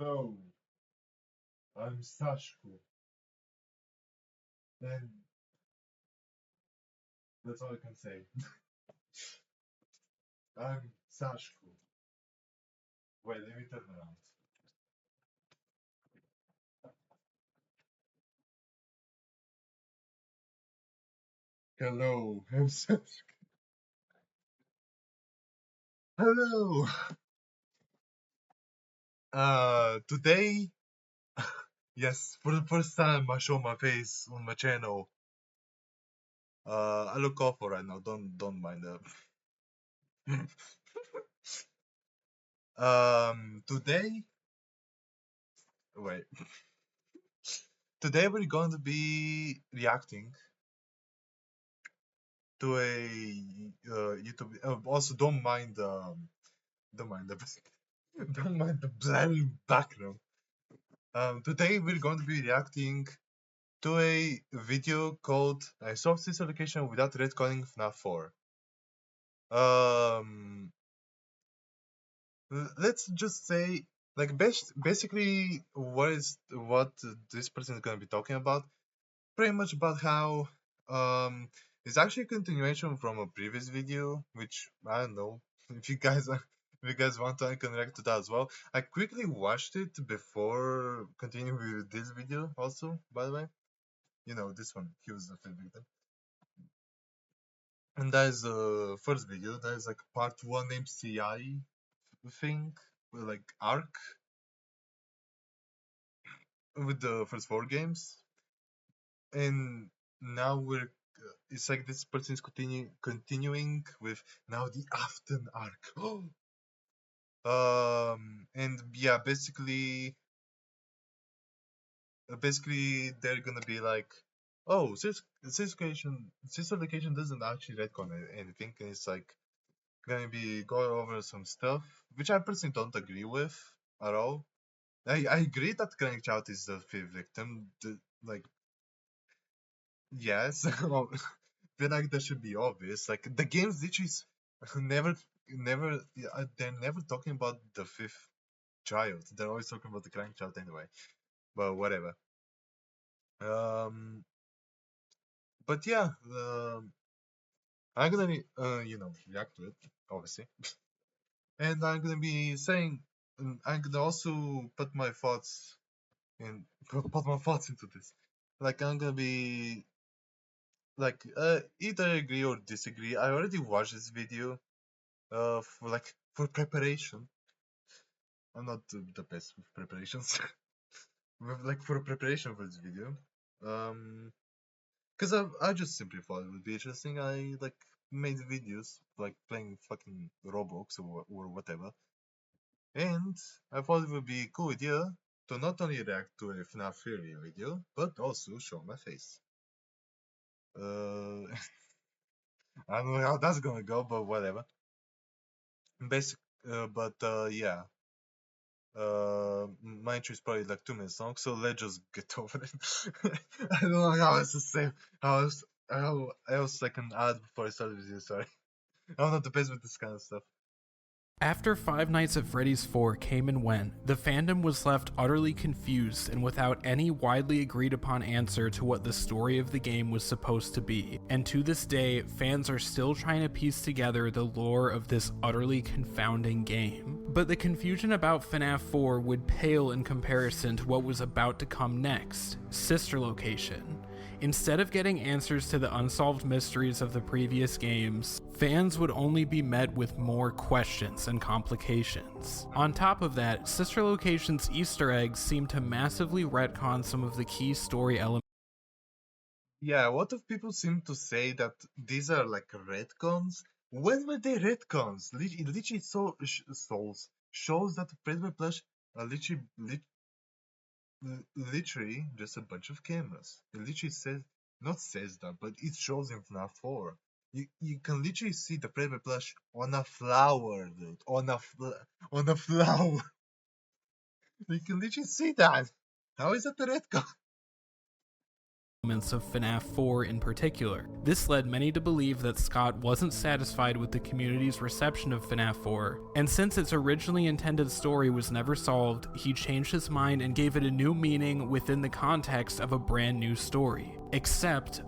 Oh, I'm Sashko. And that's all I can say. I'm Sashko. Wait, let me turn around. Hello, I'm Sashko. Hello. Today, yes, for the first time I show my face on my channel. I look awful right now. Don't mind that. Today, wait. Today we're going to be reacting to a YouTube. Also, don't mind the don't mind the blaring background. Today we're going to be reacting to a video called "I solved this location without retconning Fnaf 4." Um, let's just say, like, basically, what this person is going to be talking about? Pretty much about how it's actually a continuation from a previous video, which I don't know if you guys are. If you guys want to, I can react to that as well. I quickly watched it before continuing with this video also, by the way. You know, this one, he was the film victim. And that is the first video. That is like part 1 MCI thing, like arc with the first 4 games. And now it's like this person is continuing with now the Afton arc. And yeah, basically they're gonna be like, oh, this location doesn't actually retcon anything, and it's like gonna be going over some stuff which I personally don't agree with at all. I agree that Crank Chout is the fifth victim. Like, yes, well, feel like that should be obvious. Like the games literally never, never, they're never talking about the fifth child. They're always talking about the Crank Child anyway. But whatever. Um, but yeah, I'm gonna react to it, obviously, and I'm gonna be saying, I'm gonna also put my thoughts put my thoughts into this. Like I'm gonna be like either agree or disagree. I already watched this video for preparation. I'm not the best with preparations. Like for preparation for this video. Because I just simply thought it would be interesting. I like made videos like playing fucking Roblox or whatever. And I thought it would be a cool idea to not only react to a FNAF theory video, but also show my face. Uh, I don't know how that's gonna go, but whatever. Basic, yeah. My intro is probably like 2 minutes long, so let's just get over it. I don't know how else to say how else I can add before I start the video. Sorry, I'm not the best with this kind of stuff. After Five Nights at Freddy's 4 came and went, the fandom was left utterly confused and without any widely agreed upon answer to what the story of the game was supposed to be, and to this day, fans are still trying to piece together the lore of this utterly confounding game. But the confusion about FNAF 4 would pale in comparison to what was about to come next, Sister Location. Instead of getting answers to the unsolved mysteries of the previous games, fans would only be met with more questions and complications. On top of that, Sister Location's Easter eggs seem to massively retcon some of the key story elements. Yeah, a lot of people seem to say that these are like retcons. When were they retcons? It literally shows that Predator Plush are literally just a bunch of cameras. It literally not says that, but it shows in FNAF 4. You can literally see the Predator Plush on a flower, dude. On a flower. You can literally see that. How is that a retcon? elements of Fnaf 4 in particular. This led many to believe that Scott wasn't satisfied with the community's reception of Fnaf 4, and since its originally intended story was never solved, he changed his mind and gave it a new meaning within the context of a brand new story. Except,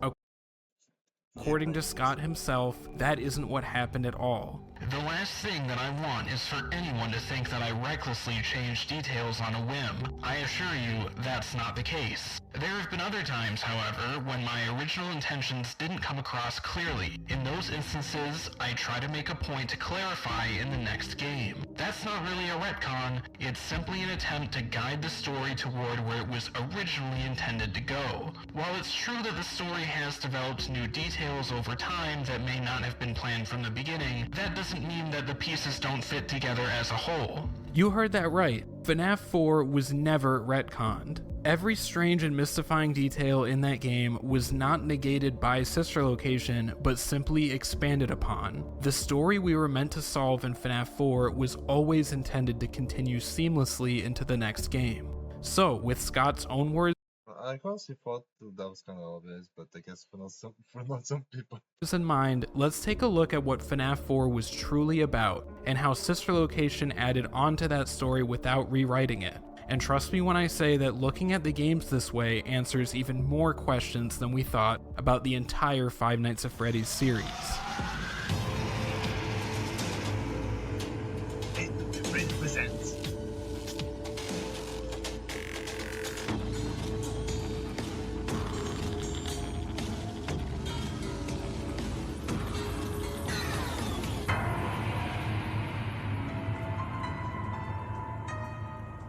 according to Scott himself, that isn't what happened at all. The last thing that I want is for anyone to think that I recklessly changed details on a whim. I assure you, that's not the case. There have been other times, however, when my original intentions didn't come across clearly. In those instances, I try to make a point to clarify in the next game. That's not really a retcon, it's simply an attempt to guide the story toward where it was originally intended to go. While it's true that the story has developed new details over time that may not have been planned from the beginning, that doesn't mean that the pieces don't fit together as a whole. You heard that right. Fnaf 4 was never retconned. Every strange and mystifying detail in that game was not negated by sister location, but simply expanded upon. The story we were meant to solve in Fnaf 4 was always intended to continue seamlessly into the next game. So, with Scott's own words I honestly thought that was kind of obvious, but I guess for not some people. in mind, let's take a look at what Fnaf 4 was truly about, and how sister location added onto that story without rewriting it. And trust me when I say that looking at the games this way answers even more questions than we thought about the entire Five Nights at Freddy's series.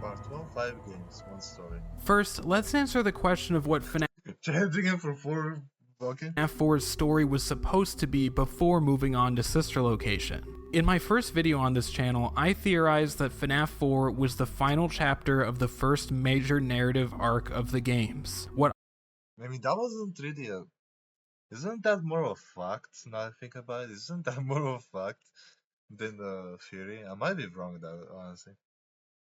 Part 1, 5 games, 1 story. First, let's answer the question of what Changing it for 4. Okay. Fnaf 4's story was supposed to be before moving on to sister location. In my first video on this channel, I theorized that Fnaf 4 was the final chapter of the first major narrative arc of the games. I mean, that wasn't really a... Isn't that more of a fact, now I think about it? Isn't that more of a fact than the theory? I might be wrong with that, honestly.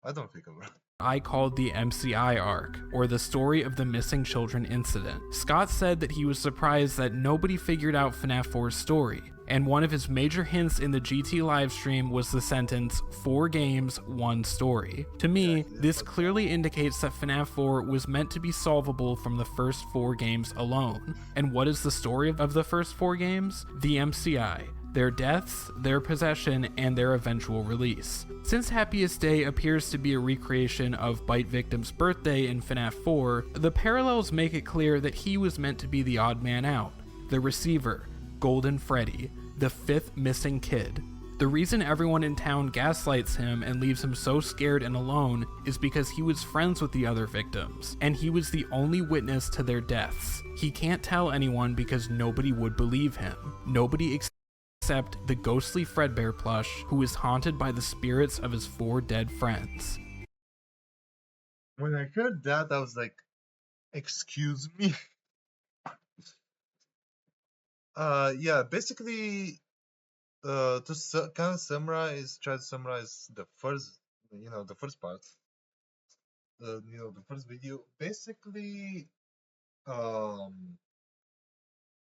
I don't think I'm wrong. I called the MCI arc, or the story of the missing children incident. Scott said that he was surprised that nobody figured out Fnaf 4's story, and one of his major hints in the GT livestream was the sentence, 4 games, 1 story. To me, this clearly indicates that Fnaf 4 was meant to be solvable from the first 4 games alone. And what is the story of the first 4 games? The MCI. Their deaths, their possession, and their eventual release. Since Happiest Day appears to be a recreation of Bite Victim's birthday in Fnaf 4, the parallels make it clear that he was meant to be the odd man out, the receiver, Golden Freddy, the 5th missing kid. The reason everyone in town gaslights him and leaves him so scared and alone is because he was friends with the other victims, and he was the only witness to their deaths. He can't tell anyone because nobody would believe him. Nobody except the ghostly Fredbear plush, who is haunted by the spirits of his 4 dead friends. When I heard that, I was like, excuse me? Yeah, basically, to kind of try to summarize the first, the first part, the first video, basically,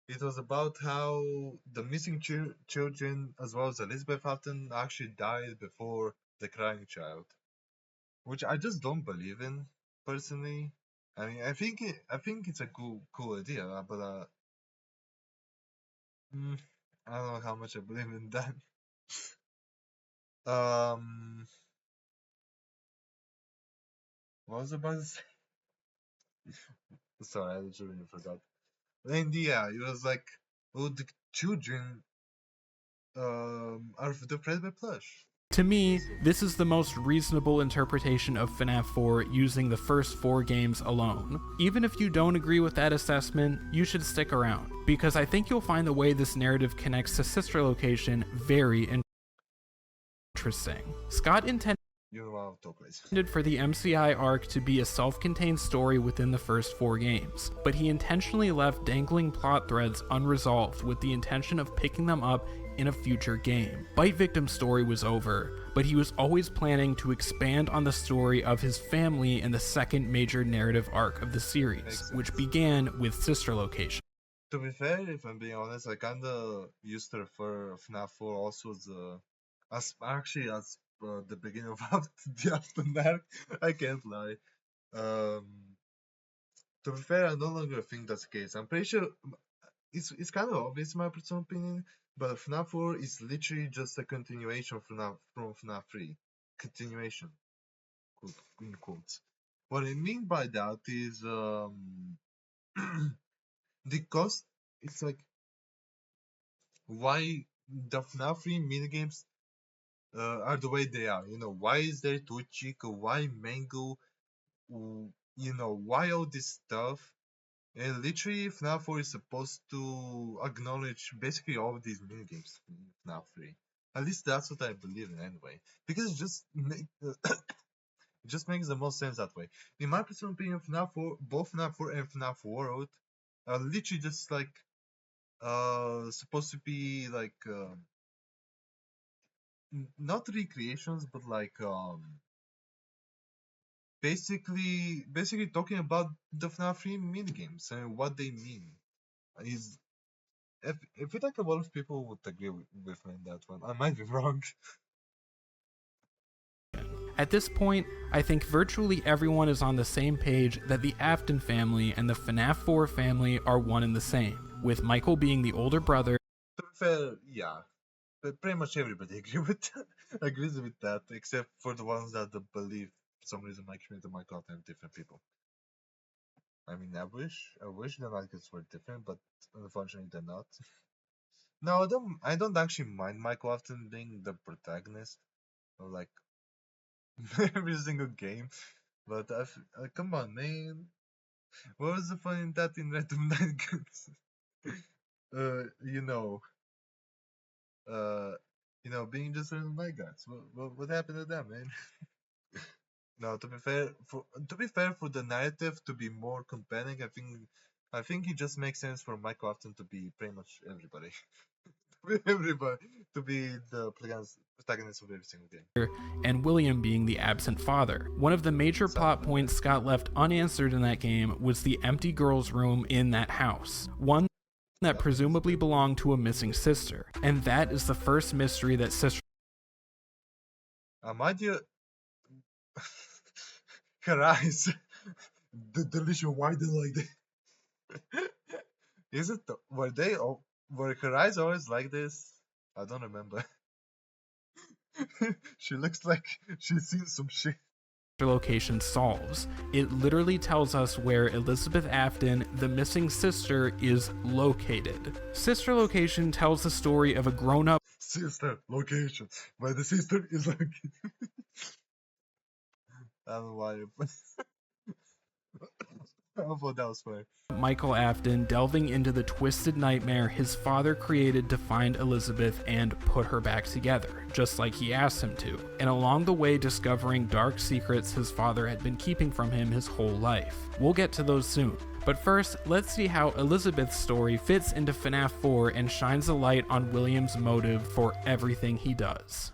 it was about how the missing children, as well as Elizabeth Houghton, actually died before the crying child, which I just don't believe in personally. I mean, I think it's a cool idea, but I don't know how much I believe in that. What was I about to say? Sorry, I literally forgot. And yeah, it was like, oh, the children are the Fredbear plush. To me, this is the most reasonable interpretation of Fnaf 4 using the first 4 games alone. Even if you don't agree with that assessment, you should stick around, because I think you'll find the way this narrative connects to sister location very interesting. Scott intended for the MCI arc to be a self-contained story within the first 4 games, but he intentionally left dangling plot threads unresolved with the intention of picking them up in a future game. Bite Victim's story was over, but he was always planning to expand on the story of his family in the second major narrative arc of the series, which began with Sister Location. To be fair, if I'm being honest, I kinda used to refer FNAF 4 also as the beginning of the Aftermath. I can't lie. To be fair, I no longer think that's the case. I'm pretty sure it's kind of obvious in my personal opinion, but FNAF 4 is literally just a continuation from FNAF 3. Continuation, in quotes. What I mean by that is the cost. It's like why the FNAF 3 minigames are the way they are. You know, why is there Chico? Why Mango? You know, why all this stuff? And literally, FNAF 4 is supposed to acknowledge basically all of these minigames in FNAF 3. At least that's what I believe in anyway. Because it just makes the most sense that way. In my personal opinion, FNAF 4, both FNAF 4 and FNAF World are literally just like supposed to be like not recreations, but like basically talking about the FNAF 3 minigames and what they mean. Is I feel like a lot of people would agree with me on that one. I might be wrong. At this point, I think virtually everyone is on the same page that the Afton family and the FNAF 4 family are one and the same, with Michael being the older brother. To be fair, yeah. But pretty much everybody agrees with that, except for the ones that believe for some reason my community might contain different people. I mean, I wish the Nuggets were different, but unfortunately they're not. No, I don't actually mind Michael Afton being the protagonist of like every single game, but come on, man, what was the fun in that in Random Nuggets? You know, being just Random Nuggets. What happened to them, man? No, to be fair, for the narrative to be more compelling, I think it just makes sense for Michael Afton to be pretty much everybody. Everybody to be the protagonist of every single game. And William being the absent father. One of the major plot points Scott left unanswered in that game was the empty girl's room in that house. One that presumably belonged to a missing sister. And that is the first mystery that Sister My dear, her eyes, the delicious white like that. Is it? Were her eyes always like this? I don't remember. She looks like she's seen some shit. Location solves. It literally tells us where Elizabeth Afton, the missing sister, is located. Sister Location tells the story of a grown-up sister location where the sister is located. I don't know why. I thought that was fair. Michael Afton delving into the twisted nightmare his father created to find Elizabeth and put her back together, just like he asked him to, and along the way discovering dark secrets his father had been keeping from him his whole life. We'll get to those soon. But first, let's see how Elizabeth's story fits into FNAF 4 and shines a light on William's motive for everything he does.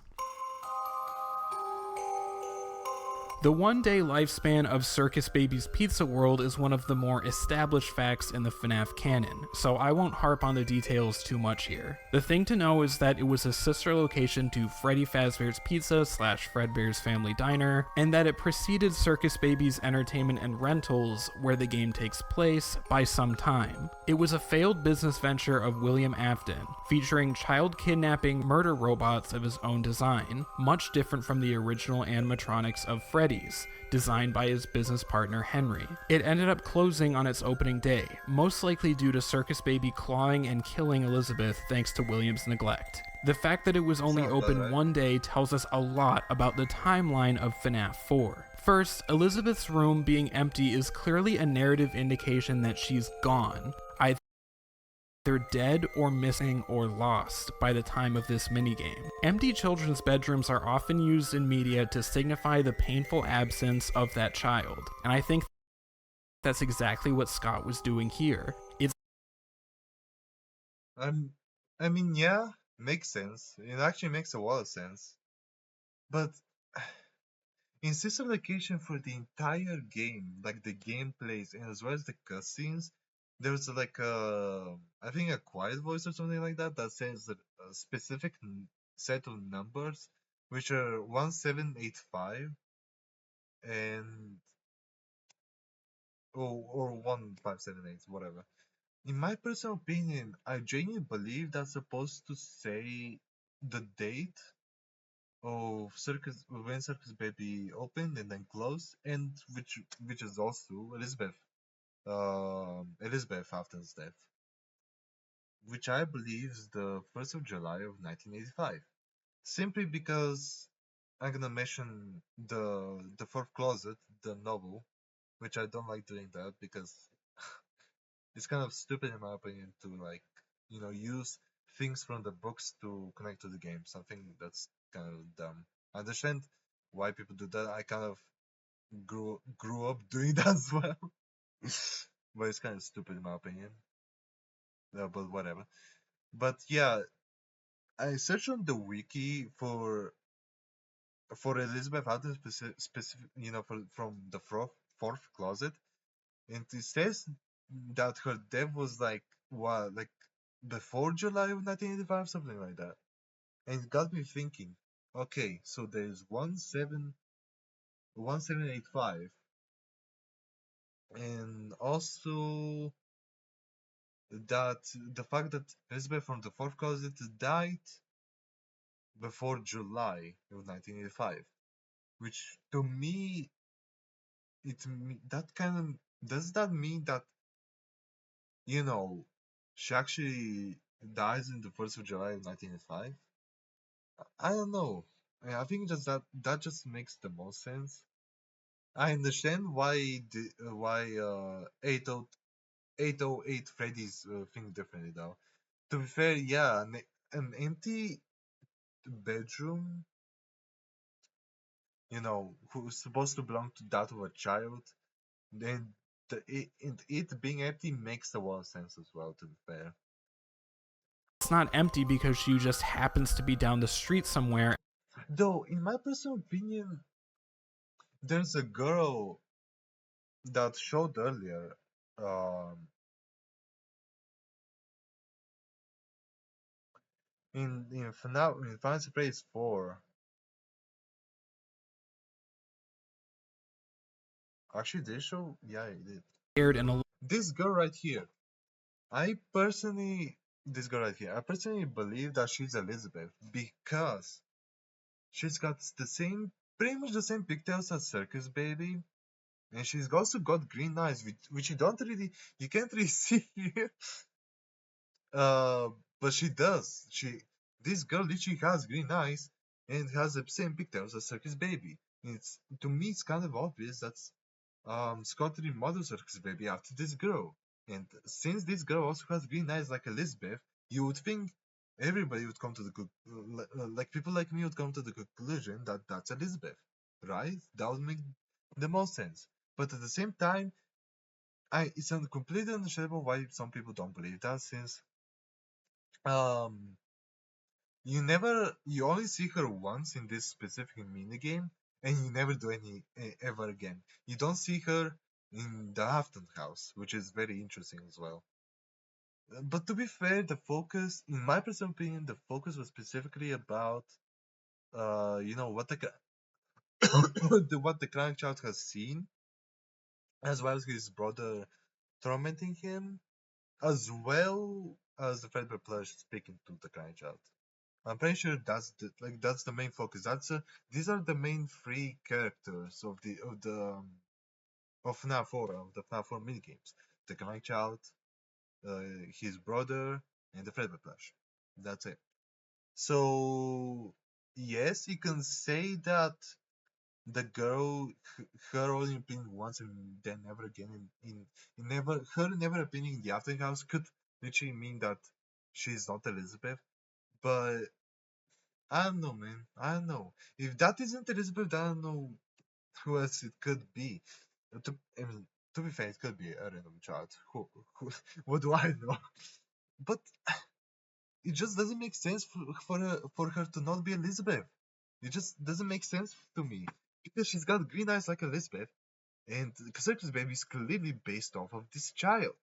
The one-day lifespan of Circus Baby's Pizza World is one of the more established facts in the FNAF canon, so I won't harp on the details too much here. The thing to know is that it was a sister location to Freddy Fazbear's Pizza / Fredbear's Family Diner, and that it preceded Circus Baby's Entertainment and Rentals, where the game takes place, by some time. It was a failed business venture of William Afton, featuring child kidnapping murder robots of his own design, much different from the original animatronics of Freddy, designed by his business partner Henry. It ended up closing on its opening day, most likely due to Circus Baby clawing and killing Elizabeth thanks to William's neglect. The fact that it was only open one day tells us a lot about the timeline of FNAF 4. First, Elizabeth's room being empty is clearly a narrative indication that she's gone, either dead or missing or lost by the time of this minigame. Empty children's bedrooms are often used in media to signify the painful absence of that child, and I think that's exactly what Scott was doing here. I mean, yeah, makes sense. It actually makes a lot of sense. But in sister location for the entire game, like the gameplays and as well as the cutscenes, there's like I think a quiet voice or something like that that says that a specific set of numbers, which are 1785 and or 1578, whatever. In my personal opinion, I genuinely believe that's supposed to say the date of Circus when Circus Baby opened and then closed, and which is also Elizabeth Afton's death, which I believe is the 1st of July of 1985. Simply because I'm gonna mention the fourth closet, the novel, which I don't like doing that because it's kind of stupid in my opinion to like use things from the books to connect to the game. Something that's kind of dumb. I understand why people do that. I kind of grew up doing that as well, but it's kind of stupid in my opinion. But whatever. But yeah, I searched on the wiki for Elizabeth Arden specific, from the fourth closet, and it says that her death was like what, like before July of 1985, something like that. And it got me thinking. Okay, so there's 1785, and also that the fact that Elizabeth from the fourth closet died before July of 1985, which to me that kind of does that mean that you know she actually dies in the 1st of July of 1985? I don't know. I think just that just makes the most sense. I understand why 808 Freddy's think differently though. To be fair, yeah, an empty bedroom, who's supposed to belong to that of a child, then it being empty makes a lot of sense as well, to be fair. It's not empty because she just happens to be down the street somewhere. Though, in my personal opinion, there's a girl that showed earlier, um, in Fnaf, in Fantasy Praise 4. Actually, did it show? Yeah, it did. Scared and This girl right here. I personally, this girl right here. I personally believe that she's Elizabeth because she's got pretty much the same pigtails as Circus Baby, and she's also got green eyes, which you can't really see here. Uh, but she does. This girl literally has green eyes and has the same pigtails as Circus Baby. It's to me, it's kind of obvious that Scott remodeled Circus Baby after this girl. And since this girl also has green eyes like Elizabeth, you would think everybody would come to like people like me would come to the conclusion that that's Elizabeth, right? That would make the most sense. But at the same time, it's completely understandable why some people don't believe that, since um you only see her once in this specific mini game, and you never do any ever again. You don't see her in the Afton house, which is very interesting as well. But to be fair, in my personal opinion, the focus was specifically about what what the crank child has seen, as well as his brother tormenting him, as well as the Fredbear plush speaking to the crank child. I'm pretty sure that's the main focus. These are the main three characters of FNAF 4, of the FNAF 4 minigames: the crank child, uh, his brother, and the Fredbear plush. That's it. So yes, you can say that the girl, her only appearing once and then never again her never appearing in the After House could literally mean that she's not Elizabeth. But I don't know, man. I don't know. If that isn't Elizabeth, I don't know who else it could be. I mean, to be fair, it could be a random child. Who what do I know? But it just doesn't make sense for her to not be Elizabeth. It just doesn't make sense to me because she's got green eyes like Elizabeth, and the Circus Baby is clearly based off of this child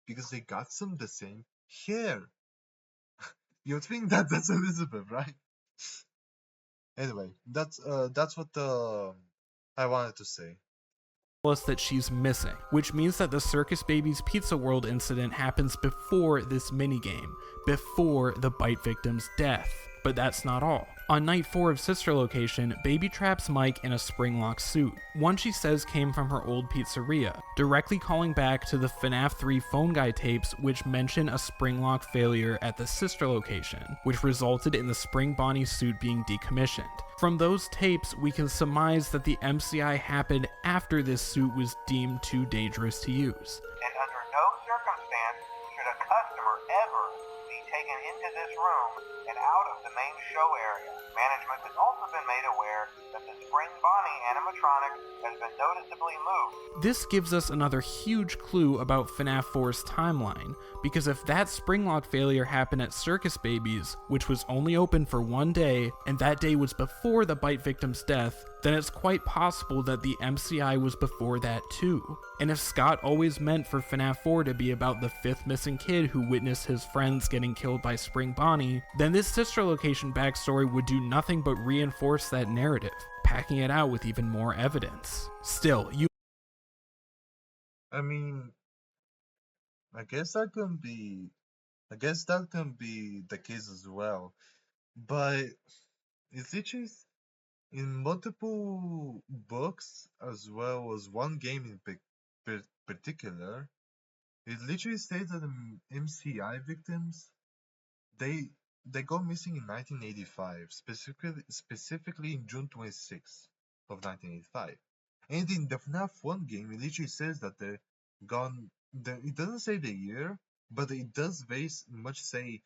because they got some the same hair. You'd think that that's Elizabeth, right? Anyway, that's what I wanted to say. Us that she's missing, which means that the Circus Baby's Pizza World incident happens before this minigame, before the bite victim's death. But that's not all. On night 4 of Sister Location, Baby traps Mike in a spring-lock suit, one she says came from her old pizzeria, directly calling back to the Fnaf 3 phone guy tapes which mention a spring-lock failure at the Sister Location, which resulted in the Spring Bonnie suit being decommissioned. From those tapes, we can surmise that the MCI happened after this suit was deemed too dangerous to use. And under no circumstance should a customer ever be taken into this room and out of the main show area. Management has also been made aware that the Spring Bonnie animatronic has been noticeably moved. This gives us another huge clue about FNAF 4's timeline, because if that springlock failure happened at Circus Babies, which was only open for one day, and that day was before the bite victim's death, then it's quite possible that the MCI was before that too. And if Scott always meant for FNAF 4 to be about the 5th missing kid who witnessed his friends getting killed by Spring Bonnie, then this Sister Location backstory would do nothing but reinforce that narrative, packing it out with even more evidence. Still, I mean, I guess that can be the case as well, but it's literally in multiple books as well as one game in particular. It literally states that the MCI victims they go missing in 1985, specifically in June 26th of 1985. And in the FNAF 1 game, it literally says that they're gone. It doesn't say the year, but it does very much say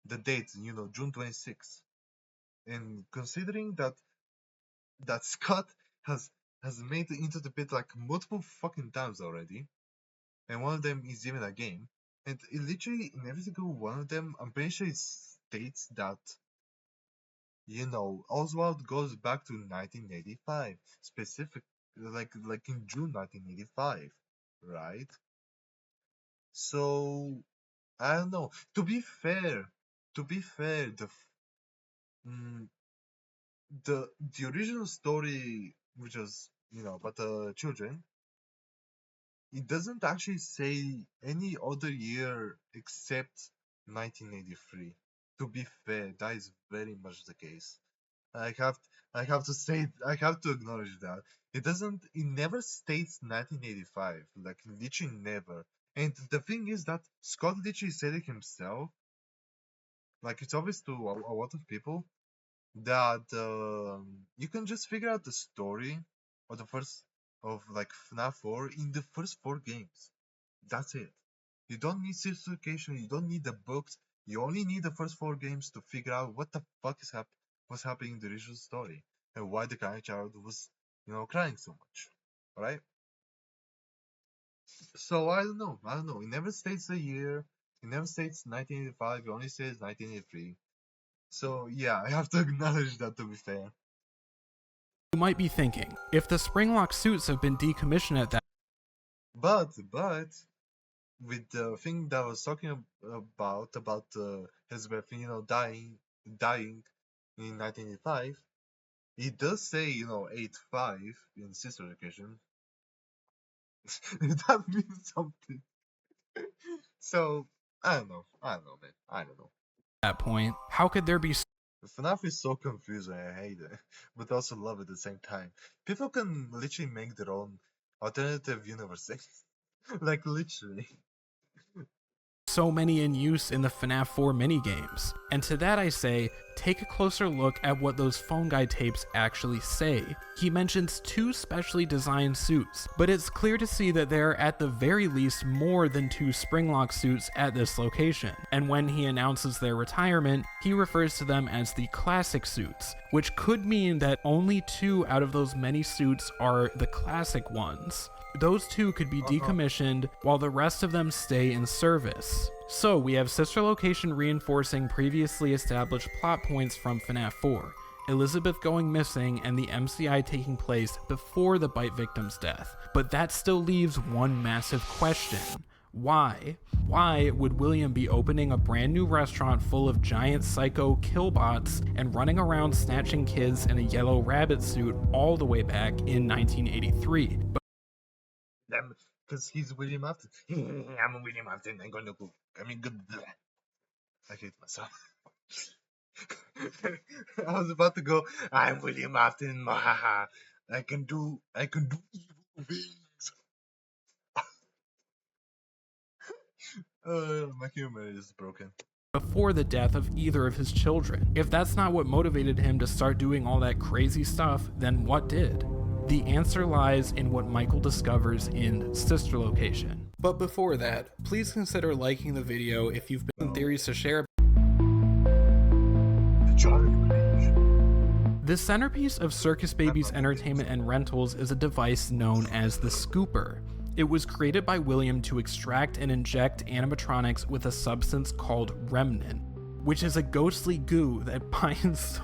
the date, June 26th. And considering that Scott has made it into the pit like multiple fucking times already, and one of them is even a game, and it literally in every single one of them, I'm pretty sure it states that Oswald goes back to 1985, specific like in June 1985, right? So I don't know. To be fair, mm, the original story, which was about the children, it doesn't actually say any other year except 1983. To be fair, that is very much the case. I have to say, I have to acknowledge that it never states 1985, like literally never. And the thing is that Scott literally said it himself. Like it's obvious to a lot of people that you can just figure out the story of FNAF 4 in the first 4 games. That's it. You don't need certification. You don't need the books. You only need the first 4 games to figure out what the fuck was happening in the original story and why the crying child was, crying so much. Alright? So I don't know. It never states the year. It never states 1985. It only says 1983. So yeah, I have to acknowledge that, to be fair. you might be thinking, if the springlock suits have been decommissioned at that But with the thing that I was talking about Elizabeth, dying in 1985, it does say 85 in Sister Location. That means something. So I don't know, man. I don't know. point, how could there be FNAF is so confusing. I hate it, but also love it at the same time. People can literally make their own alternative universes, like literally. so many in use in the FNAF 4 minigames? And to that I say, take a closer look at what those phone guy tapes actually say. He mentions 2 specially designed suits, but it's clear to see that there are at the very least more than 2 springlock suits at this location, and when he announces their retirement, he refers to them as the classic suits, which could mean that only 2 out of those many suits are the classic ones. Those 2 could be decommissioned while the rest of them stay in service. So we have Sister Location reinforcing previously established plot points from Fnaf 4, Elizabeth going missing, and the MCI taking place before the bite victim's death. But that still leaves one massive question. Why? Why would William be opening a brand new restaurant full of giant psycho killbots and running around snatching kids in a yellow rabbit suit all the way back in 1983? Because he's William Afton. I'm William Afton. I'm gonna go. I mean, good. I hate myself. I was about to go. I'm William Afton. Mahaha. I can do evil things. My humor is broken. Before the death of either of his children. If that's not what motivated him to start doing all that crazy stuff, then what did? The answer lies in what Michael discovers in Sister Location. But before that, please consider liking the video if you've been theories to share. The centerpiece of Circus Baby's entertainment and rentals is a device known as the Scooper. It was created by William to extract and inject animatronics with a substance called remnant, which is a ghostly goo that binds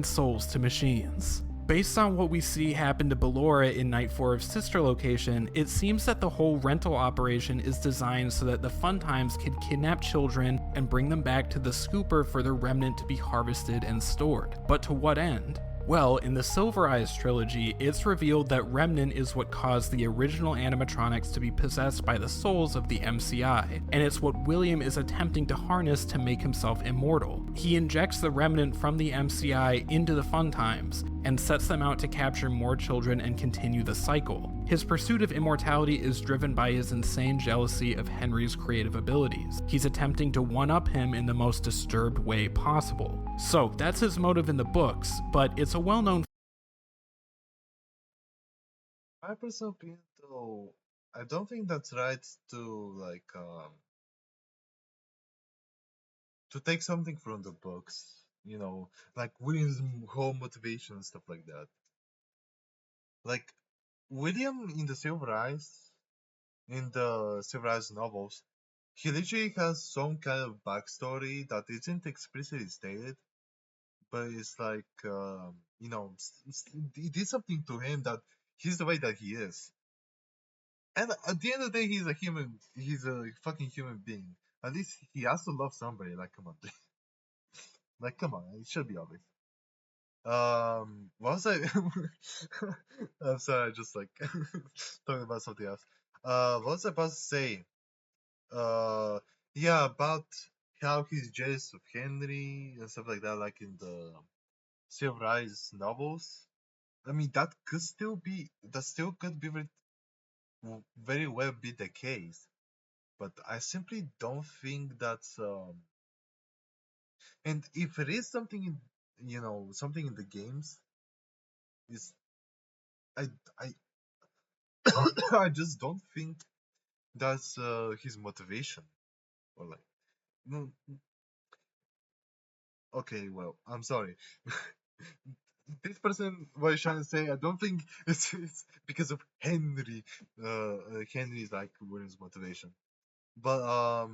souls to machines. Based on what we see happen to Ballora in Night 4 of Sister Location, it seems that the whole rental operation is designed so that the Fun Times can kidnap children and bring them back to the Scooper for their remnant to be harvested and stored. But to what end? Well, in the Silver Eyes trilogy, it's revealed that Remnant is what caused the original animatronics to be possessed by the souls of the MCI, and it's what William is attempting to harness to make himself immortal. He injects the Remnant from the MCI into the Fun Times, and sets them out to capture more children and continue the cycle. His pursuit of immortality is driven by his insane jealousy of Henry's creative abilities. He's attempting to one-up him in the most disturbed way possible. So that's his motive in the books, but it's a well-known. My personal opinion, though, I don't think that's right to to take something from the books. Like William's whole motivation and stuff like that. Like William in the Silver Eyes, in the Silver Eyes novels, he literally has some kind of backstory that isn't explicitly stated, but it's like, it did something to him that he's the way that he is. And at the end of the day, he's a human. He's a fucking human being. At least he has to love somebody. Like, come on. Like, come on. It should be obvious. What was I? I'm sorry, I just talking about something else. What was I about to say? Uh, yeah, about how he's jealous of Henry and stuff like that, like in the Silver Eyes novels. I mean, that still could be very well be the case, but I simply don't think that's and if it is something something in the games, is I I I just don't think that's his motivation, or like, no. Okay, well, I'm sorry. This person was trying to say, I don't think it's because of Henry. Henry's like William's motivation, but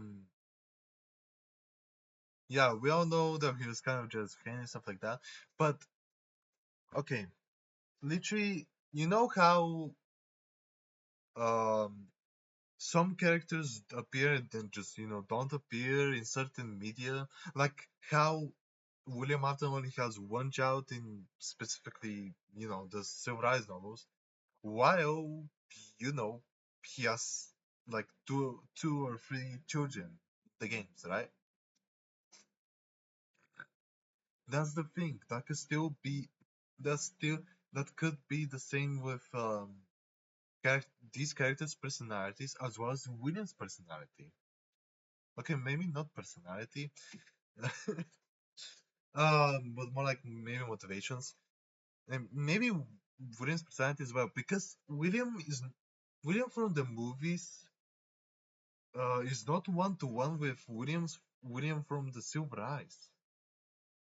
yeah, we all know that he was kind of just Henry and stuff like that. But okay, literally, you know how um some characters appear and then just don't appear in certain media, like how William Afton only has one child in specifically the Silver Eyes novels, while you know he has like two or three children in the games, right? That's the thing. That could be the same with these characters' personalities as well as William's personality. Okay, maybe not personality, but more like maybe motivations, and maybe William's personality as well, because William from the movies is not one to one with William from the Silver Eyes.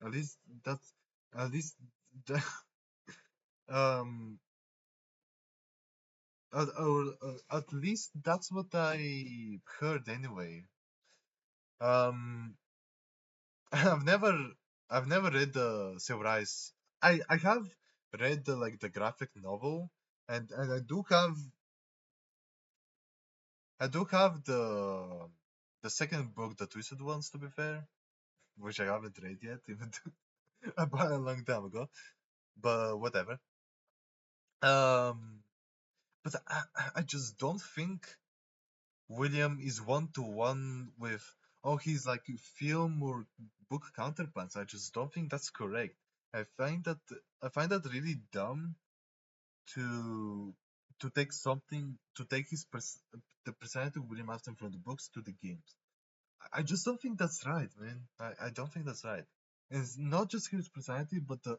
At least that's at least the, um At least that's what I heard anyway. Um, I've never I've never read the Silver Eyes. I have read the graphic novel, and I do have the second book, the Twisted Ones, to be fair, which I haven't read yet, even though I bought it a long time ago. But whatever. Um, but I just don't think William is one to one with he's like film or book counterparts. I just don't think that's correct. I find that I find that really dumb to take the personality of William Afton from the books to the games. I just don't think that's right, man. I don't think that's right. And it's not just his personality, but the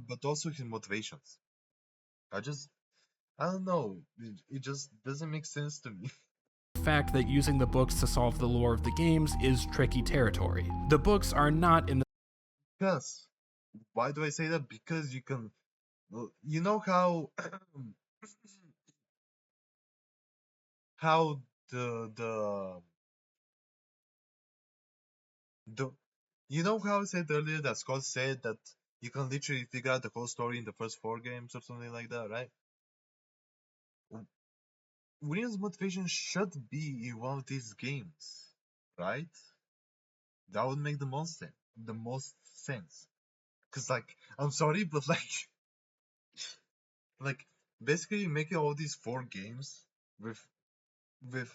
but also his motivations. I just I don't know. It just doesn't make sense to me. Fact that using the books to solve the lore of the games is tricky territory. The books are not in the Because why do I say that? Because you can, well, you know how how the you know how I said earlier that Scott said that you can literally figure out the whole story in the first 4 games or something like that, right? William's motivation should be in one of these games, right? That would make the most sense. Cause like I'm sorry, but like basically making all these 4 games with with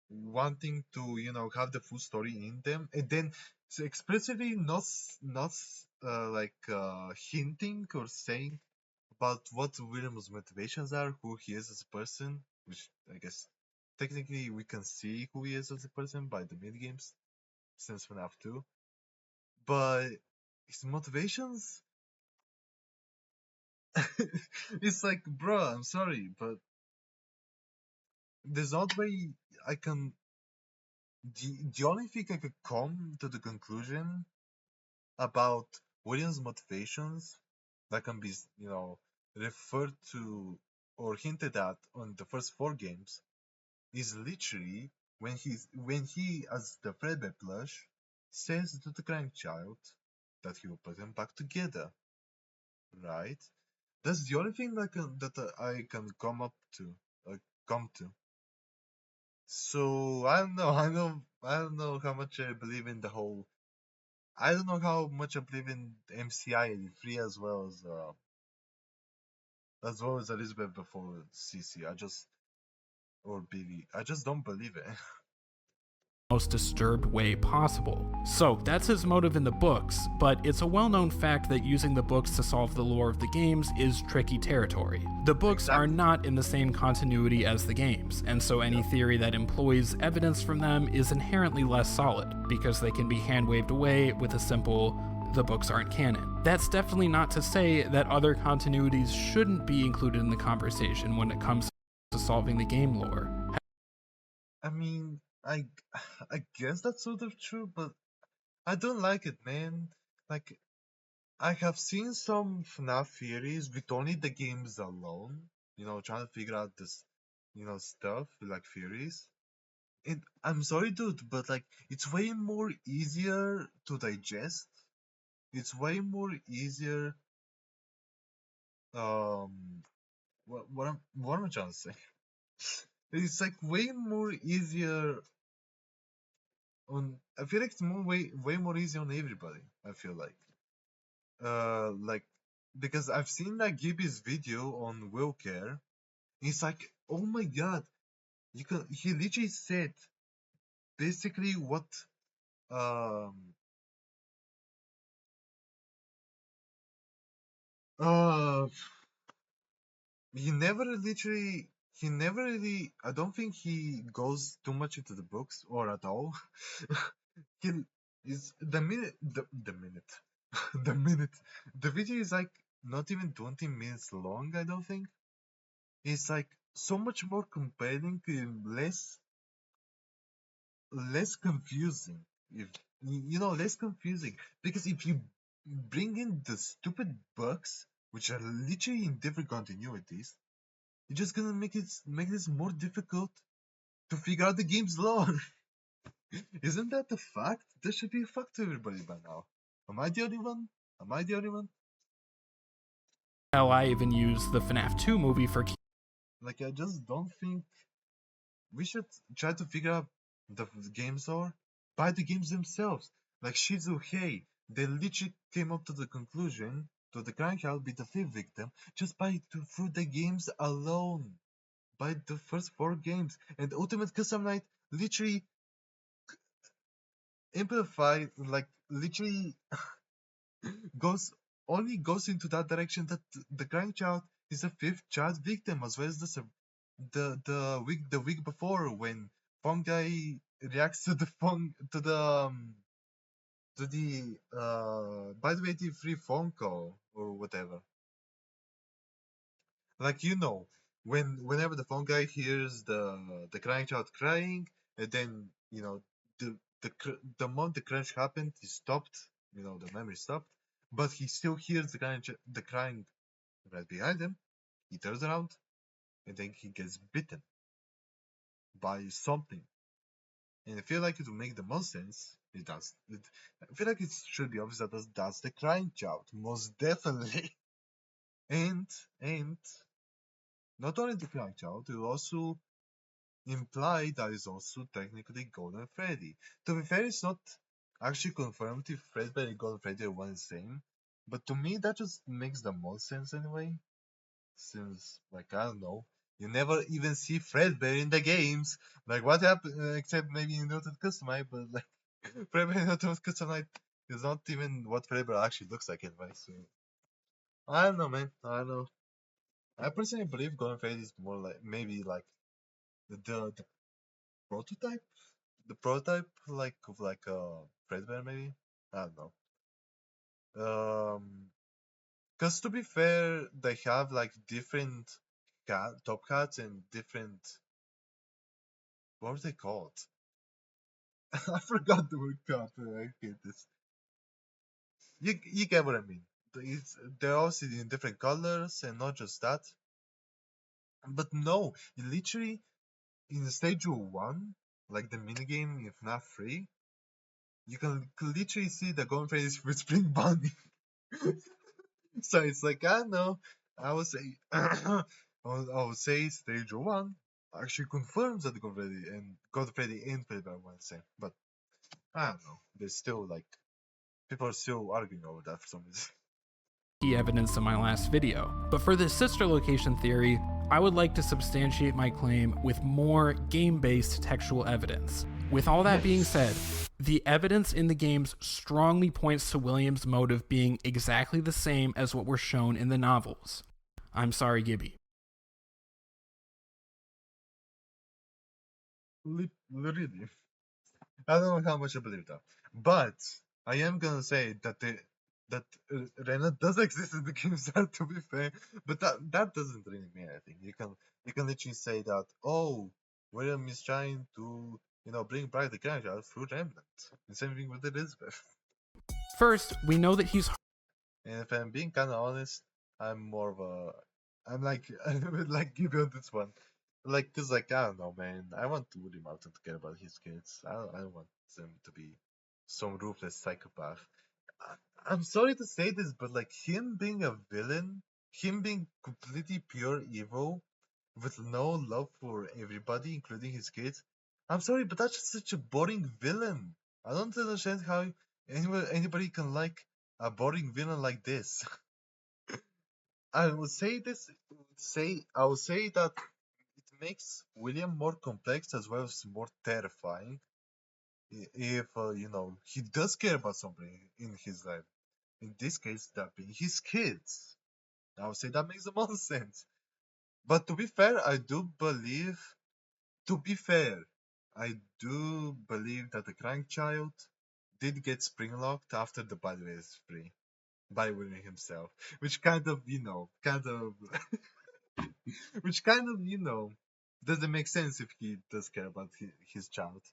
wanting to have the full story in them, and then explicitly not hinting or saying about what William's motivations are, who he is as a person, which I guess technically we can see who he is as a person by the mid games since Fnaf 2, but his motivations, it's like, bro, I'm sorry, but there's not way I can. The only thing I could come to the conclusion about William's motivations that can be, referred to or hinted at on the first 4 games is literally when he as the Fredbear plush says to the crank child that he will put them back together, right? That's the only thing I can come to. So I don't know. I don't know how much I believe in the whole. I don't know how much I believe in MCI 83 as well as Elizabeth before CC. Or BB. I just don't believe it. most disturbed way possible. So that's his motive in the books, but it's a well-known fact that using the books to solve the lore of the games is tricky territory. The books are Exactly. not in the same continuity as the games, and so any theory that employs evidence from them is inherently less solid, because they can be hand-waved away with a simple, the books aren't canon. That's definitely not to say that other continuities shouldn't be included in the conversation when it comes to solving the game lore. I mean, I guess that's sort of true, but I don't like it, man. Like, I have seen some FNAF theories with only the games alone, trying to figure out this, stuff, like theories. And I'm sorry, dude, but like, it's way more easier to digest. It's way more easier. Um, what am I trying to say? It's like way more easier on. I feel like it's way more easy on everybody. I feel like because I've seen like Gibby's video on Will Care. He's like, oh my god, he literally said basically what um uh he never really, I don't think he goes too much into the books or at all. he is the minute the minute the video is like not even 20 minutes long, I don't think. It's like so much more compelling and less confusing, if less confusing, because if you bring in the stupid bugs which are literally in different continuities, you're just gonna make this more difficult to figure out the game's lore. Isn't that a fact? That should be a fact to everybody by now. Am I the only one? Am I the only one? Hell, I even used the FNAF 2 movie for Like, I just don't think we should try to figure out the game's lore by the games themselves. Like Shizu Hei, they literally came up to the conclusion that the crying child be the fifth victim just through the games alone. By the first 4 games. And Ultimate Custom Night literally amplified, like literally goes into that direction that the crying child is a fifth child victim, as well as the week before when Fungi reacts to the by the way 83 phone call or whatever. Like, whenever the phone guy hears the crying child crying, and then the moment the crunch happened, he stopped. The memory stopped, but he still hears the crying right behind him. He turns around, and then he gets bitten by something. And I feel like it would make the most sense. It does. I feel like it should be obvious that that's the crying child, most definitely. And not only the crying child, it will also imply that it's also technically Golden Freddy. To be fair, it's not actually confirmed if Fredbear and Golden Freddy are one and the same, but to me that just makes the most sense anyway. Since, like, I don't know, you never even see Fredbear in the games. Like, what happened? Except maybe in Ultimate Custom Night, but like, Fredbear in Ultimate Custom Night is not even what Fredbear actually looks like anyway. So I don't know, man. I don't know. I personally believe Golden Freddy is more like maybe like the prototype, like of like a Fredbear maybe. I don't know. Because to be fair, they have like different top hats and different, what were they called? I forgot the word cat. I hate this. You get what I mean. They're also in different colors and not just that. But no, literally in stage 1, like the minigame in FNAF 3, you can literally see the Golden Freddy with Spring Bunny. So it's like, I don't know. I would say, I would say stage 1 actually confirms that God Freddy and Freddy are one and the same. But I don't know. There's still like people are still arguing over that for some reason. key evidence in my last video. But for this sister location theory, I would like to substantiate my claim with more game-based textual evidence. With all that being said, the evidence in the games strongly points to William's motive being exactly the same as what were shown in the novels. I'm sorry, Gibby. Literally. I don't know how much I believe that, but I am gonna say that Rena does exist in the game start, to be fair, but that doesn't really mean anything. You can literally say that, oh, William is trying to bring back the character through Remnant. The same thing with Elizabeth. First, we know that he's And if I'm being kind of honest, I'm more of a I'm like I would like give you this one. Like, cause like I don't know, man. I want Woody Martin to care about his kids. I don't want them to be some ruthless psychopath. I'm sorry to say this, but like him being a villain, him being completely pure evil, with no love for everybody, including his kids. I'm sorry, but that's just such a boring villain. I don't understand how anybody can like a boring villain like this. I would say this. I would say that it makes William more complex as well as more terrifying. If he does care about somebody in his life. In this case, that being his kids. I would say that makes the most sense. But to be fair, I do believe. To be fair, I do believe that the crank child did get spring locked after the body was free by William himself, which kind of, which kind of, doesn't make sense if he does care about his child.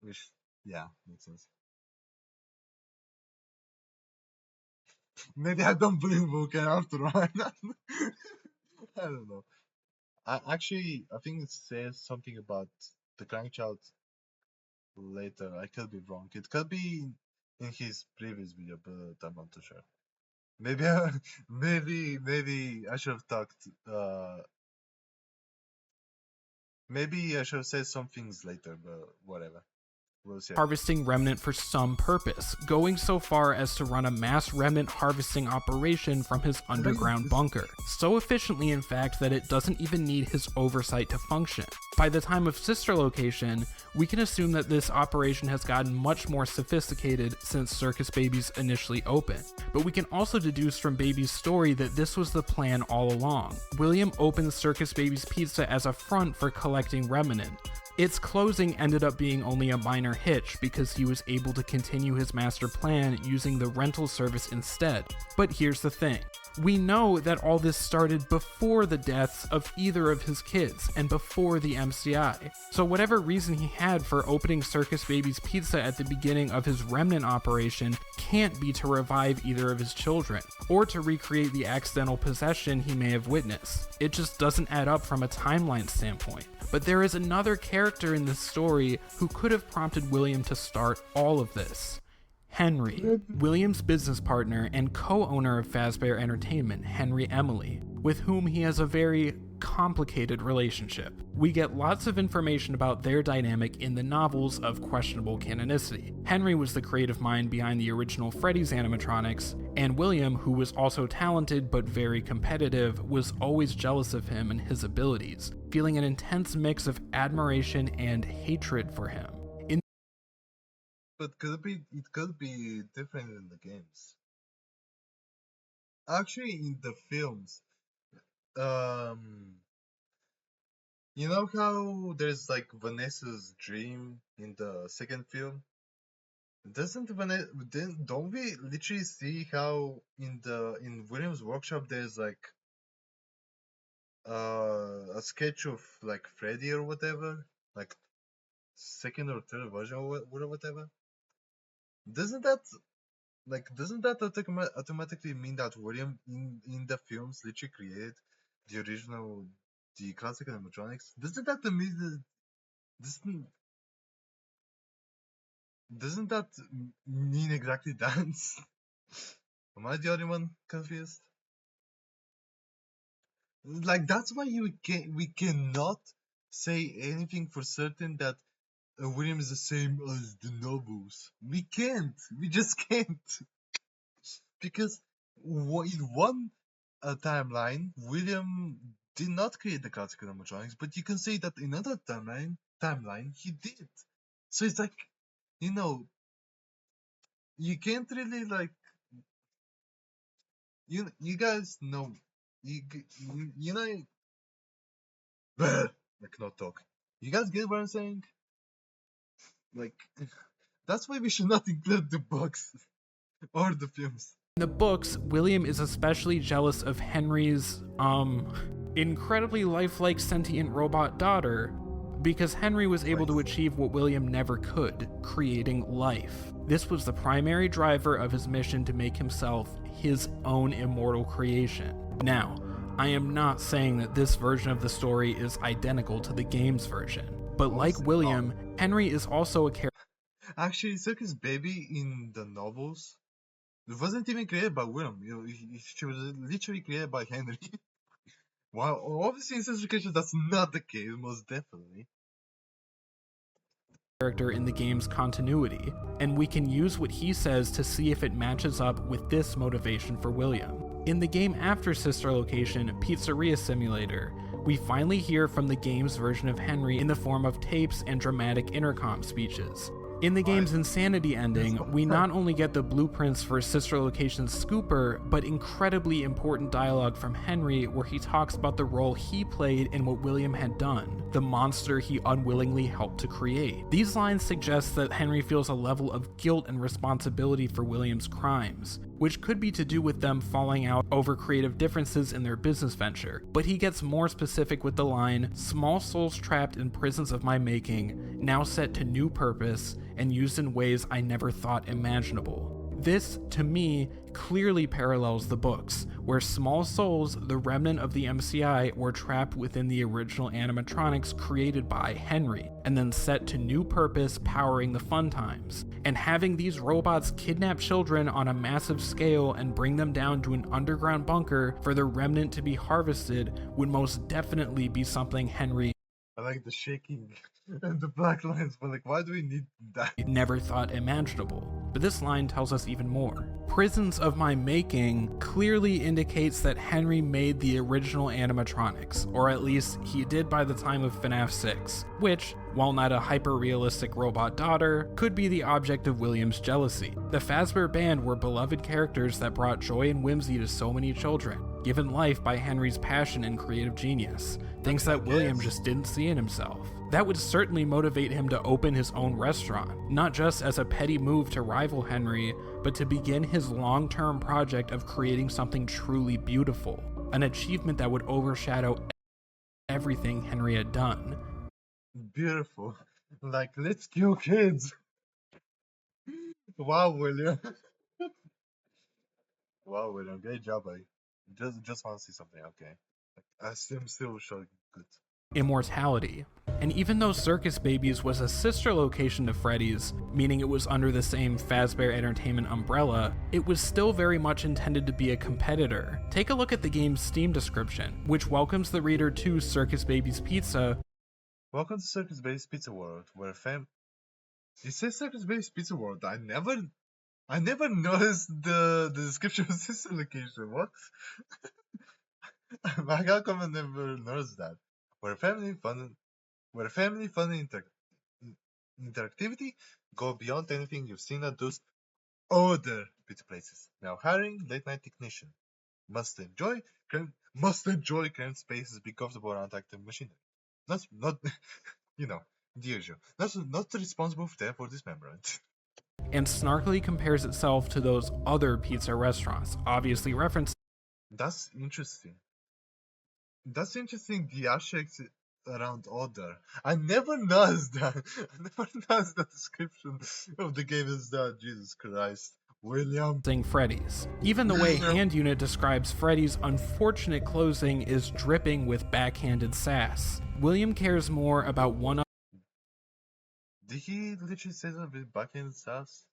Which, yeah, makes sense. Maybe I don't believe Vulcan after all. I don't know. I think it says something about the Crankchild later. I could be wrong. It could be in his previous video, but I'm not too sure. Maybe maybe I should have talked. Maybe I should have said some things later, but whatever. We'll see. Harvesting remnant for some purpose, going so far as to run a mass remnant harvesting operation from his underground bunker. So efficiently, in fact, that it doesn't even need his oversight to function. By the time of sister location, we can assume that this operation has gotten much more sophisticated since Circus Baby's initially opened. But we can also deduce from Baby's story that this was the plan all along. William opened Circus Baby's Pizza as a front for collecting remnant. Its closing ended up being only a minor hitch because he was able to continue his master plan using the rental service instead. But here's the thing. We know that all this started before the deaths of either of his kids and before the MCI. So whatever reason he had for opening Circus Baby's Pizza at the beginning of his remnant operation can't be to revive either of his children, or to recreate the accidental possession he may have witnessed. It just doesn't add up from a timeline standpoint. But there is another character in this story who could have prompted William to start all of this. Henry, William's business partner and co-owner of Fazbear Entertainment, Henry Emily, with whom he has a very complicated relationship. We get lots of information about their dynamic in the novels of questionable canonicity. Henry was the creative mind behind the original Freddy's animatronics, and William, who was also talented but very competitive, was always jealous of him and his abilities, feeling an intense mix of admiration and hatred for him. But it could be different in the games. Actually, in the films, you know how there's like Vanessa's dream in the second film? Don't we literally see how in William's workshop there's like a sketch of like Freddy or whatever, like second or third version or whatever? Doesn't that automatically mean that William in the films literally created the classic animatronics? Doesn't that mean doesn't that mean exactly that? Am I the only one confused? Like that's why we cannot say anything for certain that William is the same as the nobles. We can't. We just can't. Because in one timeline, William did not create the classical animatronics, but you can say that in another timeline he did. So it's like, you can't really like you guys know you know I cannot talk. You guys get what I'm saying? Like that's why we should not include the books or the films. In the books, William is especially jealous of Henry's, incredibly lifelike sentient robot daughter, because Henry was able to achieve what William never could, creating life. This was the primary driver of his mission to make himself his own immortal creation. Now, I am not saying that this version of the story is identical to the game's version, but like William, Henry is also a character. Actually, Circus Baby in the novels, it wasn't even created by William. She was literally created by Henry. Well, obviously in Sister Location that's not the case, most definitely. Character in the game's continuity, and we can use what he says to see if it matches up with this motivation for William. In the game after Sister Location, Pizzeria Simulator, we finally hear from the game's version of Henry in the form of tapes and dramatic intercom speeches. In the game's Insanity ending, we not only get the blueprints for Sister Location's Scooper, but incredibly important dialogue from Henry where he talks about the role he played in what William had done, the monster he unwillingly helped to create. These lines suggest that Henry feels a level of guilt and responsibility for William's crimes, which could be to do with them falling out over creative differences in their business venture. But he gets more specific with the line, "Small souls trapped in prisons of my making, now set to new purpose, and used in ways I never thought imaginable." This, to me, clearly parallels the books, where small souls, the remnant of the MCI, were trapped within the original animatronics created by Henry, and then set to new purpose powering the fun times. And having these robots kidnap children on a massive scale and bring them down to an underground bunker for the remnant to be harvested would most definitely be something Henry I like the shaking and the black lines, but like, why do we need that? never thought imaginable. But this line tells us even more. Prisons of My Making clearly indicates that Henry made the original animatronics, or at least he did by the time of FNAF 6, which, while not a hyper-realistic robot daughter, could be the object of William's jealousy. The Fazbear Band were beloved characters that brought joy and whimsy to so many children, given life by Henry's passion and creative genius, things that William just didn't see in himself. That would certainly motivate him to open his own restaurant, not just as a petty move to rival Henry, but to begin his long-term project of creating something truly beautiful, an achievement that would overshadow everything Henry had done. Beautiful. Like, let's kill kids. Wow, William. Wow, William. Great job, buddy. Just want to see something. Okay. I'm still showing good. Immortality. And even though Circus Babies was a sister location to Freddy's, meaning it was under the same Fazbear Entertainment umbrella, it was still very much intended to be a competitor. Take a look at the game's Steam description, which welcomes the reader to Circus Babies Pizza. Welcome to Circus Babies Pizza World, where It says Circus Babies Pizza World. I never noticed the description of this location. What? How come I never noticed that? Where family fun and interactivity go beyond anything you've seen at those other pizza places. Now hiring late night technician. Must enjoy current spaces, be comfortable around active machinery. Not the usual. Not responsible for dismemberment. And snarkily compares itself to those other pizza restaurants, obviously referencing That's interesting. The aspects around order. I never noticed that. I never noticed the description of the game is that. Jesus Christ. William. Freddy's. Even the way Hand Unit describes Freddy's unfortunate closing is dripping with backhanded sass. William cares more about one Did he literally say that with backhanded sass?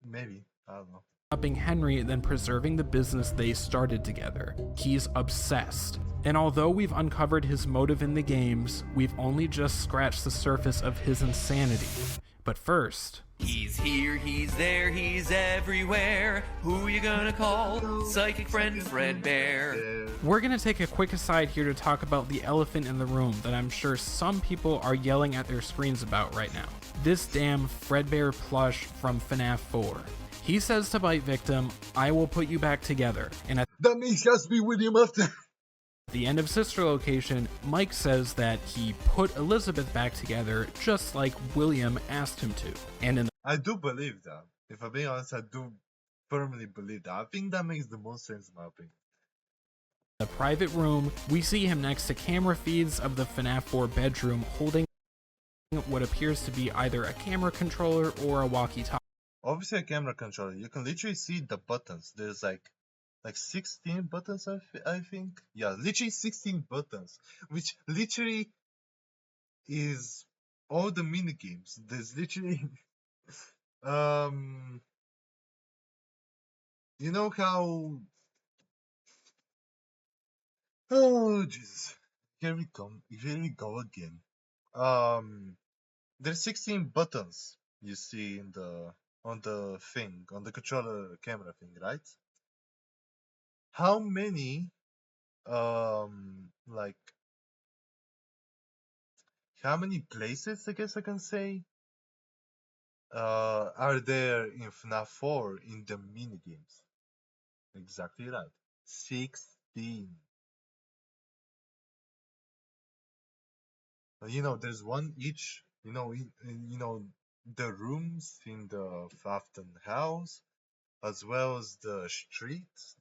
Maybe. I don't know. upping Henry than preserving the business they started together. He's obsessed. And although we've uncovered his motive in the games, we've only just scratched the surface of his insanity. But first... He's here, he's there, he's everywhere. Who you gonna call? Psychic friend Fredbear. We're gonna take a quick aside here to talk about the elephant in the room that I'm sure some people are yelling at their screens about right now. This damn Fredbear plush from FNAF 4. He says to Bite Victim, "I will put you back together." And at That means he has to be William after. the end of Sister Location, Mike says that he put Elizabeth back together just like William asked him to. And in I do believe that. If I'm being honest, I do firmly believe that. I think that makes the most sense in my opinion. the private room, we see him next to camera feeds of the FNAF 4 bedroom holding what appears to be either a camera controller or a walkie-talkie. Obviously a camera controller. You can literally see the buttons. There's like 16 buttons, I think. Yeah, literally 16 buttons, which literally is all the mini games. There's literally you know how oh Jesus, here we go again. There's 16 buttons you see on the controller camera thing, right? How many like how many places, I guess I can say, are there in FNAF 4 in the mini games? Exactly right. 16. There's one each. The rooms in the Fafton house, as well as the streets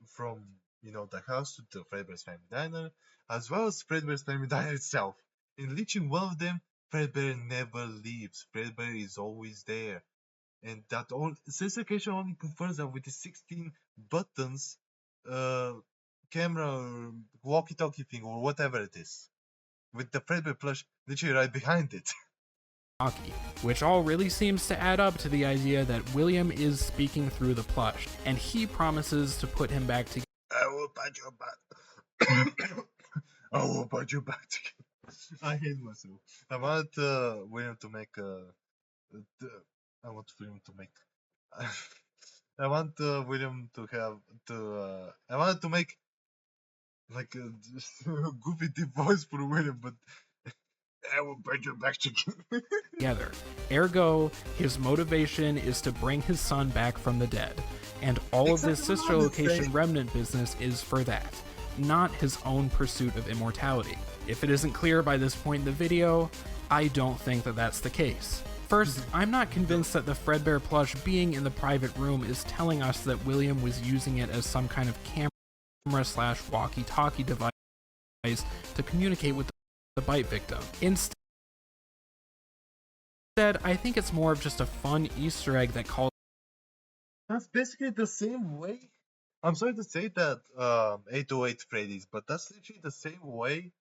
from the house to the Fredbear's Family Diner, as well as Fredbear's Family Diner itself. In literally one of them, Fredbear never leaves. Fredbear is always there. and that this location only confirms that with the 16 buttons, camera, walkie-talkie thing, or whatever it is, with the Fredbear plush literally right behind it. Hockey, which all really seems to add up to the idea that William is speaking through the plush, and he promises to put him back together. I will put you back. I will put you back together. I hate myself. I want William to make I want William to make. I want William to have to. I wanted to make like a goofy deep voice for William, but I will put you back together. Ergo, his motivation is to bring his son back from the dead, and all of this Exactly what sister I was location saying. remnant business is for that, not his own pursuit of immortality. If it isn't clear by this point in the video, I don't think that that's the case. First, I'm not convinced that the Fredbear plush being in the private room is telling us that William was using it as some kind of camera/walkie-talkie device to communicate with the bite victim. Instead, I think it's more of just a fun Easter egg that calls That's basically the same way. I'm sorry to say that 808 Freddy's, but that's literally the same way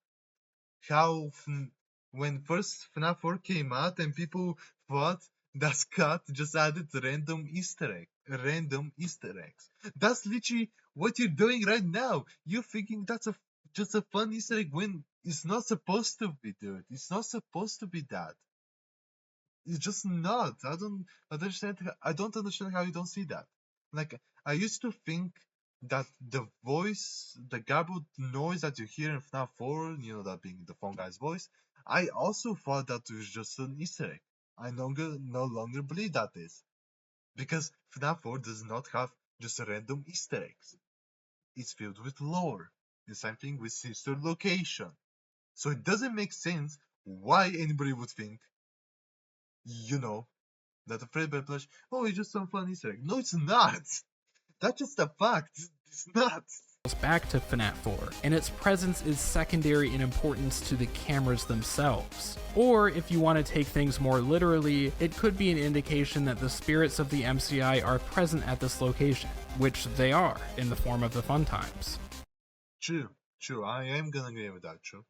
how when first FNAF 4 came out and people thought that Scott just added random Easter eggs. That's literally what you're doing right now. You're thinking that's just a fun Easter egg when it's not supposed to be, dude. It's not supposed to be that. It's just not. I don't understand. I don't understand how you don't see that. Like I used to think that the voice, the garbled noise that you hear in FNAF 4, that being the phone guy's voice, I also thought that was just an Easter egg. I no longer believe that is. Because FNAF 4 does not have just random Easter eggs. It's filled with lore. The same thing with sister location. So it doesn't make sense why anybody would think, that the Fredbear plush, oh, it's just some fun Easter egg. No, it's not. That's just a fact. It's not. back to Fnaf 4, and its presence is secondary in importance to the cameras themselves. Or, if you want to take things more literally, it could be an indication that the spirits of the MCI are present at this location, which they are, in the form of the fun times. True. I am gonna agree with that, true.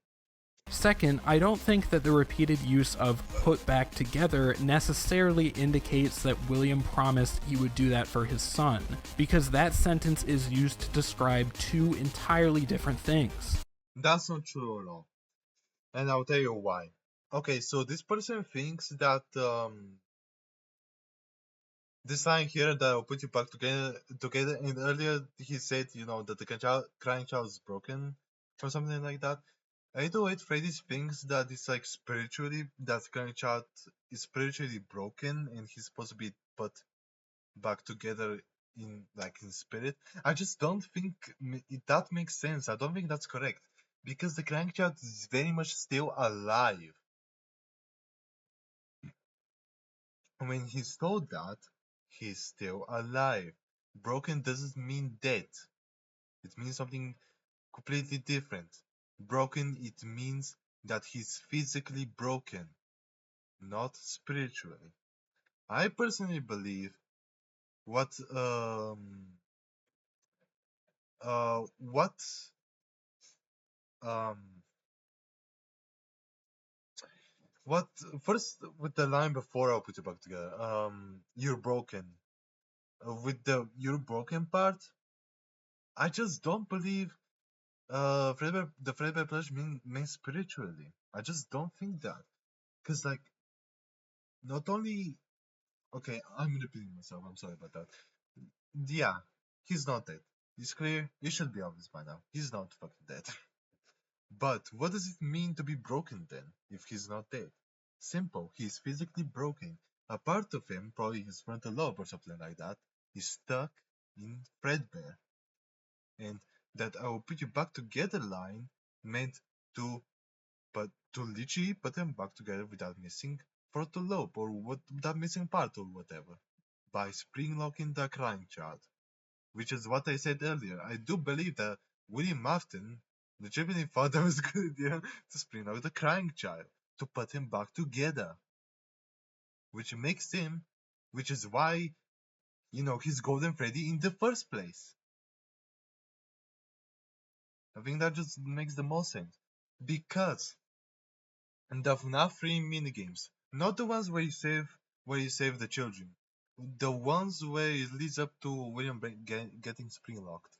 Second, I don't think that the repeated use of put back together necessarily indicates that William promised he would do that for his son, because that sentence is used to describe two entirely different things. That's not true at all. And I'll tell you why. Okay, so this person thinks that this line here that I'll put you back together, and earlier he said, that the crying child is broken or something like that. 808 Freddy's thinks that it's like spiritually, that crying child is spiritually broken and he's supposed to be put back together in spirit. I just don't think that makes sense. I don't think that's correct, because the crying child is very much still alive. When he's told that, he's still alive. Broken doesn't mean dead. It means something completely different. Broken, it means that he's physically broken, not spiritually. I personally believe what first, with the line before I'll put it back together, you're broken. With the you're broken part, I just don't believe the Fredbear plush means spiritually. I just don't think that. Because not only, okay, I'm repeating myself, I'm sorry about that. Yeah, he's not dead. It's clear, it should be obvious by now. He's not fucking dead. But what does it mean to be broken then, if he's not dead? Simple, he's physically broken. A part of him, probably his frontal lobe or something like that, is stuck in Fredbear. And that I will put you back together line meant to literally put them back together without missing frontal lobe or that missing part or whatever, by spring locking the crying child. Which is what I said earlier. I do believe that William Afton legitimately thought that was a good idea to spring lock the crying child, to put him back together. Which makes him which is why, he's Golden Freddy in the first place. I think that just makes the most sense. Because in the FNAF 3 minigames, not the ones where you save the children, the ones where it leads up to William getting spring locked.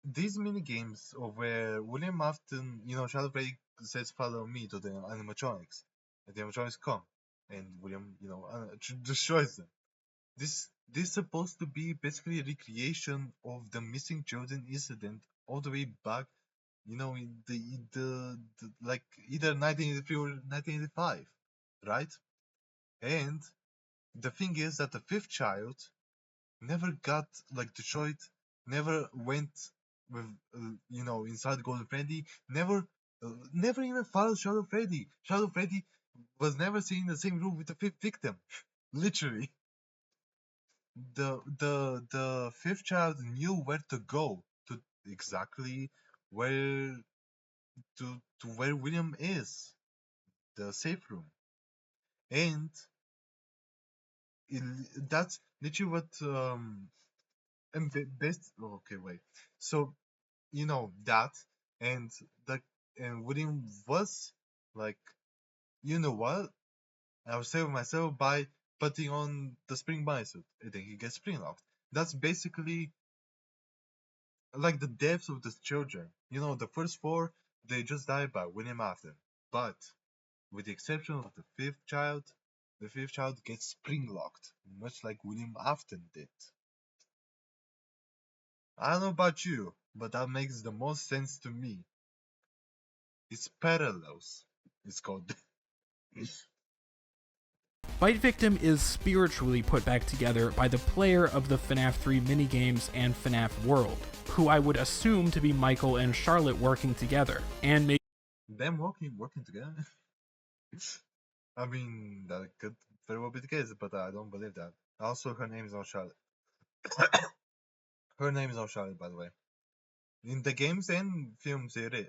These minigames of where William often, Shadow Freddy says, "Follow me" to the animatronics, and the animatronics come, and William, destroys them. This is supposed to be basically a recreation of the missing children incident all the way back, in the like either 1983 or 1985, right? And the thing is that the fifth child never got destroyed, never went with inside Golden Freddy, never even followed Shadow Freddy. Shadow Freddy was never seen in the same room with the fifth victim. Literally, the fifth child knew where to go to exactly where to where William is, the safe room, and that's literally what and best. Okay, wait. So that, and the and William was like, you know what? I was saving myself by putting on the spring suit, and then he gets spring locked. That's basically like the deaths of the children. The first four, they just died by William Afton. But with the exception of the fifth child gets spring locked, much like William Afton did. I don't know about you, but that makes the most sense to me. It's parallels. It's called. Bite Victim is spiritually put back together by the player of the FNAF 3 minigames and FNAF World, who I would assume to be Michael and Charlotte working together, and maybe Them working together. I mean, that could very well be the case, but I don't believe that. Also, her name is not Charlotte. Her name is not Charlotte, by the way. In the games and films, it is.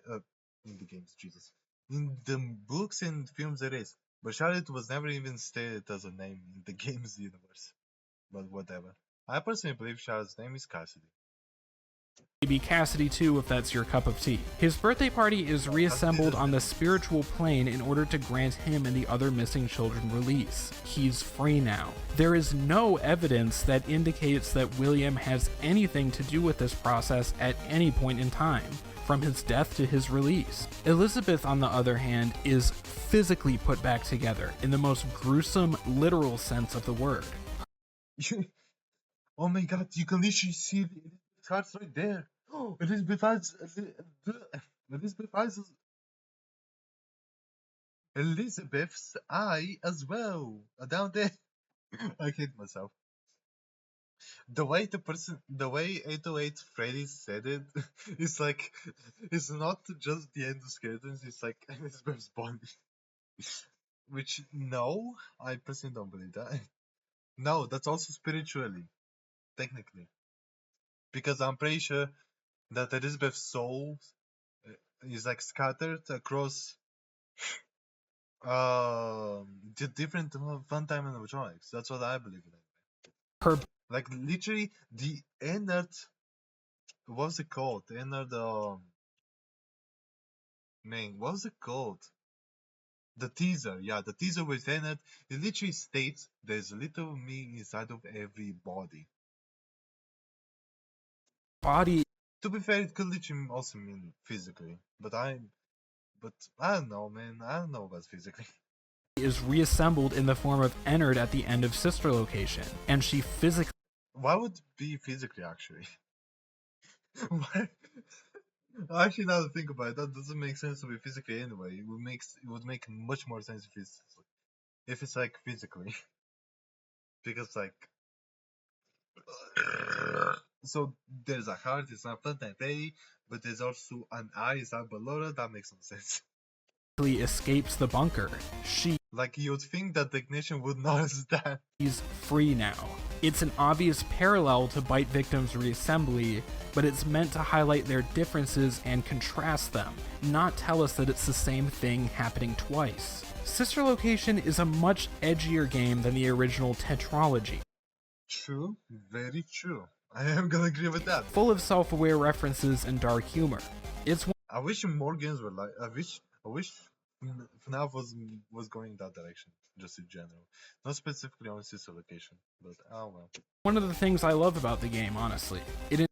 In the games, Jesus. In the books and films, it is. But Charlotte was never even stated as a name in the games universe. But whatever. I personally believe Charlotte's name is Cassidy. maybe Cassidy too if that's your cup of tea. His birthday party is reassembled on the spiritual plane in order to grant him and the other missing children release. He's free now. There is no evidence that indicates that William has anything to do with this process at any point in time, from his death to his release. Elizabeth, on the other hand, is physically put back together in the most gruesome, literal sense of the word. Oh my god, you can literally see the cards right there. Elizabeth's eye as well. Down there. I hate myself. The way 808 Freddy said it, it's like, it's not just the end of skeletons, it's like Elizabeth's body. Which, no, I personally don't believe that. No, that's also spiritually, technically. Because I'm pretty sure that Elizabeth's soul is like scattered across the different funtime animatronics. That's what I believe in. Her Like literally the Ennard, what's it called? The Ennard man, what's it called? The teaser, yeah, the teaser with Ennard, it literally states there's a little me inside of every body. body To be fair, it could literally also mean physically, but I don't know, man. I don't know about physically. is reassembled in the form of Ennard at the end of Sister Location, and she physically Why would it be physically, actually? Why? Actually, now to think about it, that doesn't make sense to be physically anyway. It would make much more sense if it's like physically, because like, so there's a heart, it's not Funtime Freddy, but there's also an eye, is that Ballora? That makes some sense. escapes the bunker. She Like, you'd think that technician would notice that. He's free now. It's an obvious parallel to Bite Victim's reassembly, but it's meant to highlight their differences and contrast them, not tell us that it's the same thing happening twice. Sister Location is a much edgier game than the original Tetralogy. True, very true. I am gonna agree with that. Full of self-aware references and dark humor. It's I wish more games were like. I wish FNAF was going that direction, just in general, not specifically on Sister Location, but oh well. one of the things I love about the game, honestly. It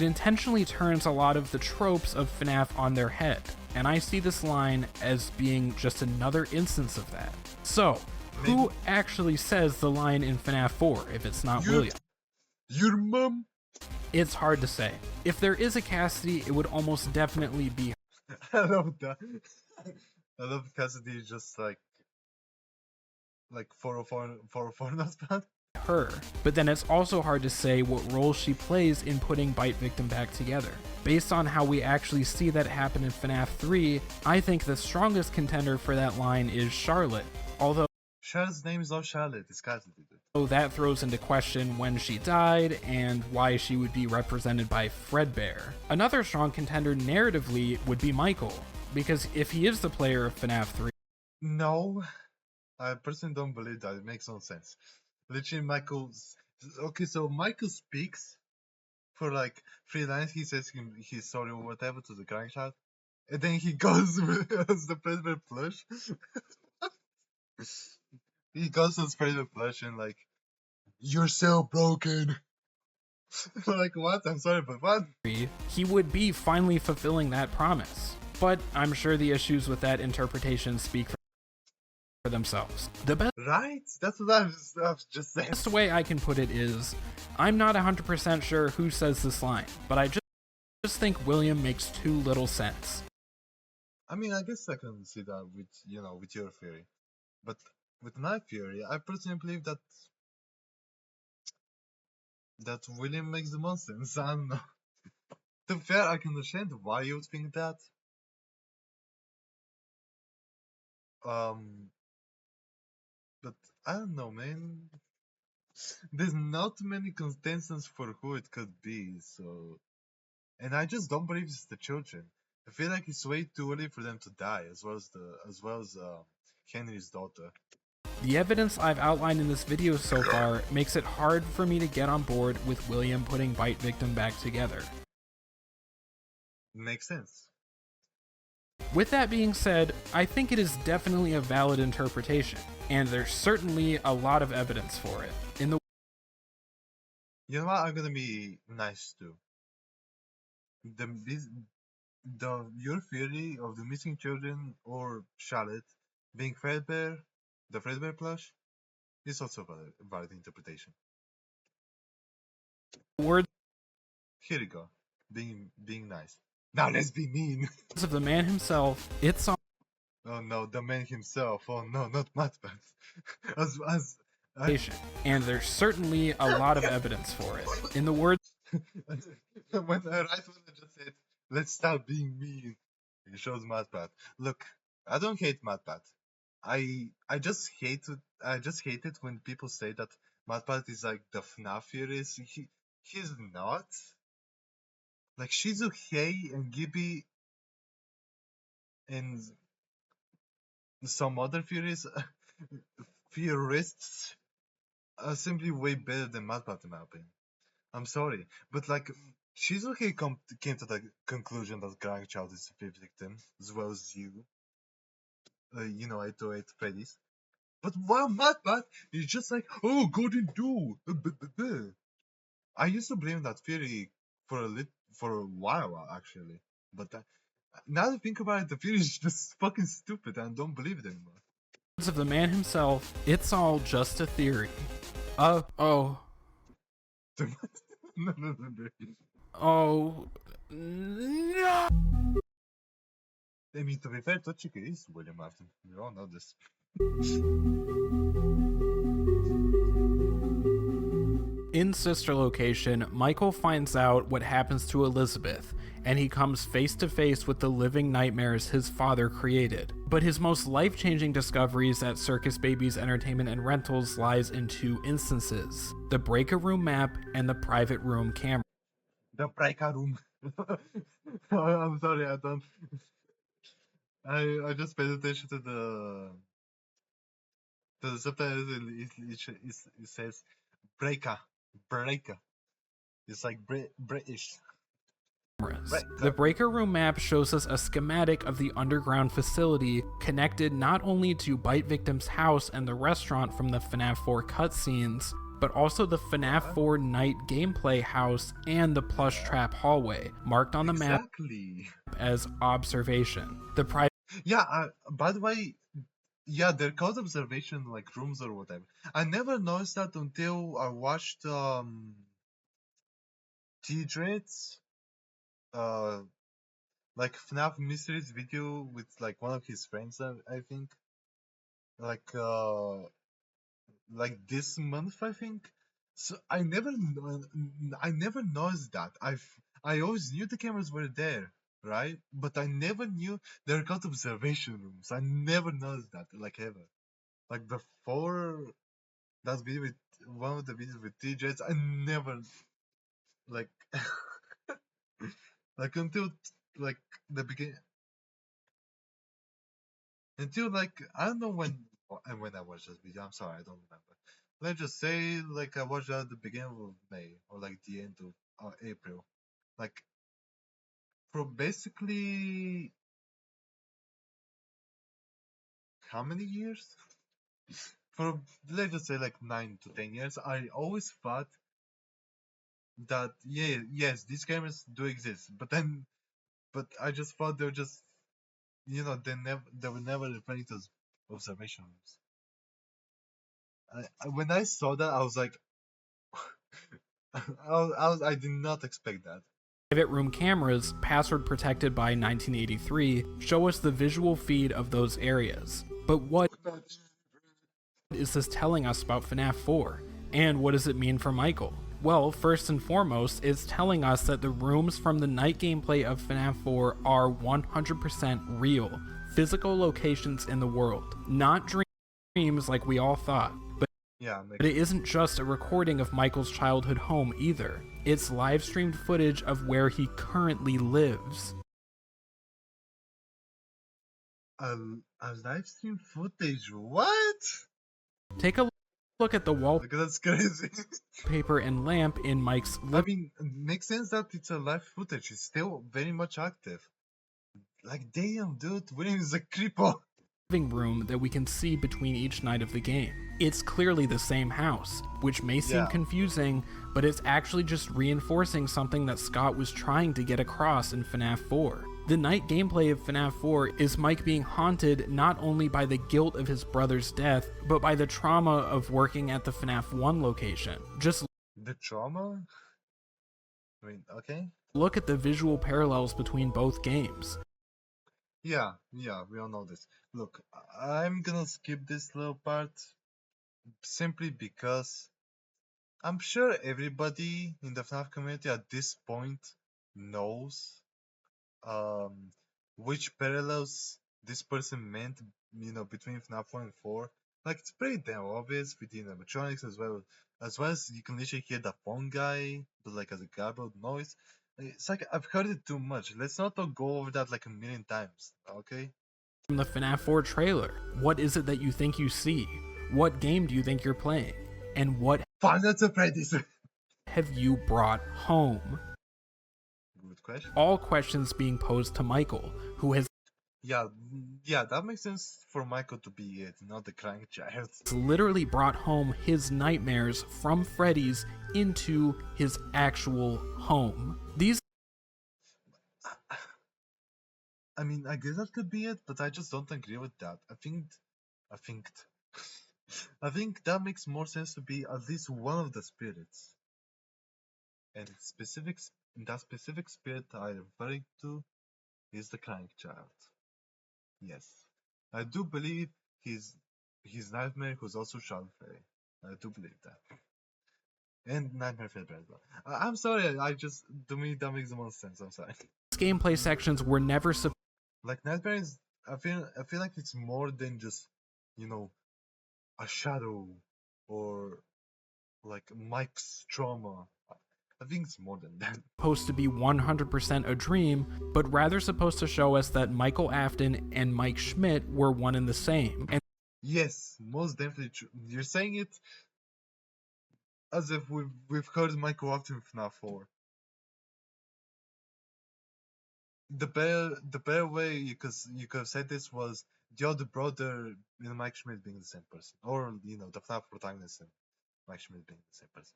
intentionally turns a lot of the tropes of FNAF on their head, and I see this line as being just another instance of that. So, who actually says the line in FNAF 4 if it's not William? Your mom? It's hard to say. If there is a Cassidy, it would almost definitely be I love that. I love Cassidy just like 404 not bad. her, but then it's also hard to say what role she plays in putting Bite Victim back together. Based on how we actually see that happen in FNAF 3, I think the strongest contender for that line is Charlotte, although Charlotte's name is not Charlotte, it's Cassidy. that throws into question when she died and why she would be represented by Fredbear. Another strong contender narratively would be Michael, because if he is the player of FNAF 3, No, I personally don't believe that. It makes no sense. Literally, okay, so Michael speaks for like 3 lines. He says he's sorry or whatever to the grandchild, and then he goes as the President plush. He goes as President plush and like, you're so broken. Like, what? I'm sorry, but what? he would be finally fulfilling that promise. But I'm sure the issues with that interpretation speak for themselves. The Right? That's what I was just saying. best way I can put it is, I'm not 100% sure who says this line, but I just think William makes too little sense. I mean, I guess I can see that with your theory, but with my theory, I personally believe that William makes the most sense. I don't know. To be fair, I can understand why you would think that. But I don't know, man. There's not many contestants for who it could be, so. And I just don't believe it's the children. I feel like it's way too early for them to die, as well as Henry's daughter. The evidence I've outlined in this video so far makes it hard for me to get on board with William putting Bite Victim back together. Makes sense. With that being said, I think it is definitely a valid interpretation, and there's certainly a lot of evidence for it. You know what? I'm gonna be nice too. Your theory of the missing children or Charlotte being Fredbear, the Fredbear plush, is also a valid interpretation. Words Here you go. Being nice. Now let's be mean. of the man himself, it's on Oh no, the man himself. Oh no, not Madman. and there's certainly a lot of evidence for it. In the words when I just said, let's stop being mean, it shows Madpat. Look, I don't hate Madpat. I just hate it when people say that Madpat is like the FNAF theorist. He's not. Like, Shizuhei and Gibby and some other theorists are simply way better than Madpat in my opinion. I'm sorry, but like, Shizuhei came to the conclusion that grandchild is the victim, as well as you. 808 Freddy's. But while Madpat is just like, oh, Golden Dew. I used to blame that theory for a while actually, but now that I think about it, the theory is just fucking stupid and I don't believe it anymore. of the man himself, it's all just a theory. Oh. No. Oh. No! I mean, to be fair, Tochika is William Afton. We all know this. In Sister Location, Michael finds out what happens to Elizabeth, and he comes face to face with the living nightmares his father created. But his most life-changing discoveries at Circus Baby's Entertainment and Rentals lies in two instances: the breaker room map and the private room camera. The breaker room. I'm sorry, I don't. I just paid attention to the subtitles. It says breaker. It's like British. The breaker room map shows us a schematic of the underground facility connected not only to Bite Victim's house and the restaurant from the FNAF 4 cutscenes, but also the FNAF 4 night gameplay house and the plush trap hallway, marked on the map as observation. The Yeah, by the way, yeah, they're called observation like rooms or whatever. I never noticed that until I watched T-Dread's like FNAF Mysteries video with like one of his friends, I think. Like this month, I think. So I never noticed that. I always knew the cameras were there, right? But I never knew they're called observation rooms. I never noticed that, like ever. Like before that video with one of the videos with TJs, I never like like until like the beginning, until like I don't know when and when I watched this video. I'm sorry, I don't remember. Let's just say like I watched it at the beginning of May or like the end of April, like for basically how many years? For let's just say like 9 to 10 years, I always thought that yes, these cameras do exist, but I just thought they were just they were never referring to as observation rooms. When I saw that, I was like, I did not expect that. Private room cameras, password protected by 1983, show us the visual feed of those areas. But what is this telling us about FNAF 4? And what does it mean for Michael? Well, first and foremost, it's telling us that the rooms from the night gameplay of FNAF 4 are 100% real, physical locations in the world, not dreams like we all thought. But it isn't just a recording of Michael's childhood home either. It's live-streamed footage of where he currently lives. A live stream footage? What? Take a look at the wallpaper That's crazy. and lamp in Mike's I mean, it makes sense that it's a live footage. It's still very much active. Like, damn, dude, William is a creepo. living room that we can see between each night of the game. It's clearly the same house, which may seem confusing, but it's actually just reinforcing something that Scott was trying to get across in FNAF 4. The night gameplay of FNAF 4 is Mike being haunted not only by the guilt of his brother's death, but by the trauma of working at the FNAF 1 location. Just the trauma? I mean, okay. Look at the visual parallels between both games. Yeah, we all know this. Look, I'm gonna skip this little part simply because I'm sure everybody in the FNAF community at this point knows which parallels this person meant, between FNAF 1 and 4. Like, it's pretty damn obvious with the animatronics as well as you can literally hear the phone guy, but like as a garbled noise. It's like I've heard it too much. Let's not go over that like a million times, okay? From the FNAF 4 trailer, what is it that you think you see? What game do you think you're playing? And what Final Freddy's have you brought home? Good question. All questions being posed to Michael, who has Yeah, that makes sense for Michael to be it, not the crying child. literally brought home his nightmares from Freddy's into his actual home. These I mean, I guess that could be it, but I just don't agree with that. I think I think that makes more sense to be at least one of the spirits. And that specific spirit I'm referring to is the crying child. Yes. I do believe his nightmare was also Sean Freddy. I do believe that. And Nightmare Freddy as well. I'm sorry, to me that makes the most sense, I'm sorry. gameplay sections were never supposed Like Nightmare is, I feel like it's more than just, you know, a shadow or like Mike's trauma. I think it's more than that. to be 100% a dream, but rather supposed to show us that Michael Afton and Mike Schmidt were one and the same. And Yes, most definitely true. You're saying it as if we've heard Michael Afton in Fnaf 4. The better way you could have said this was the other brother and Mike Schmidt being the same person, or you know, the FNAF protagonist and Mike Schmidt being the same person.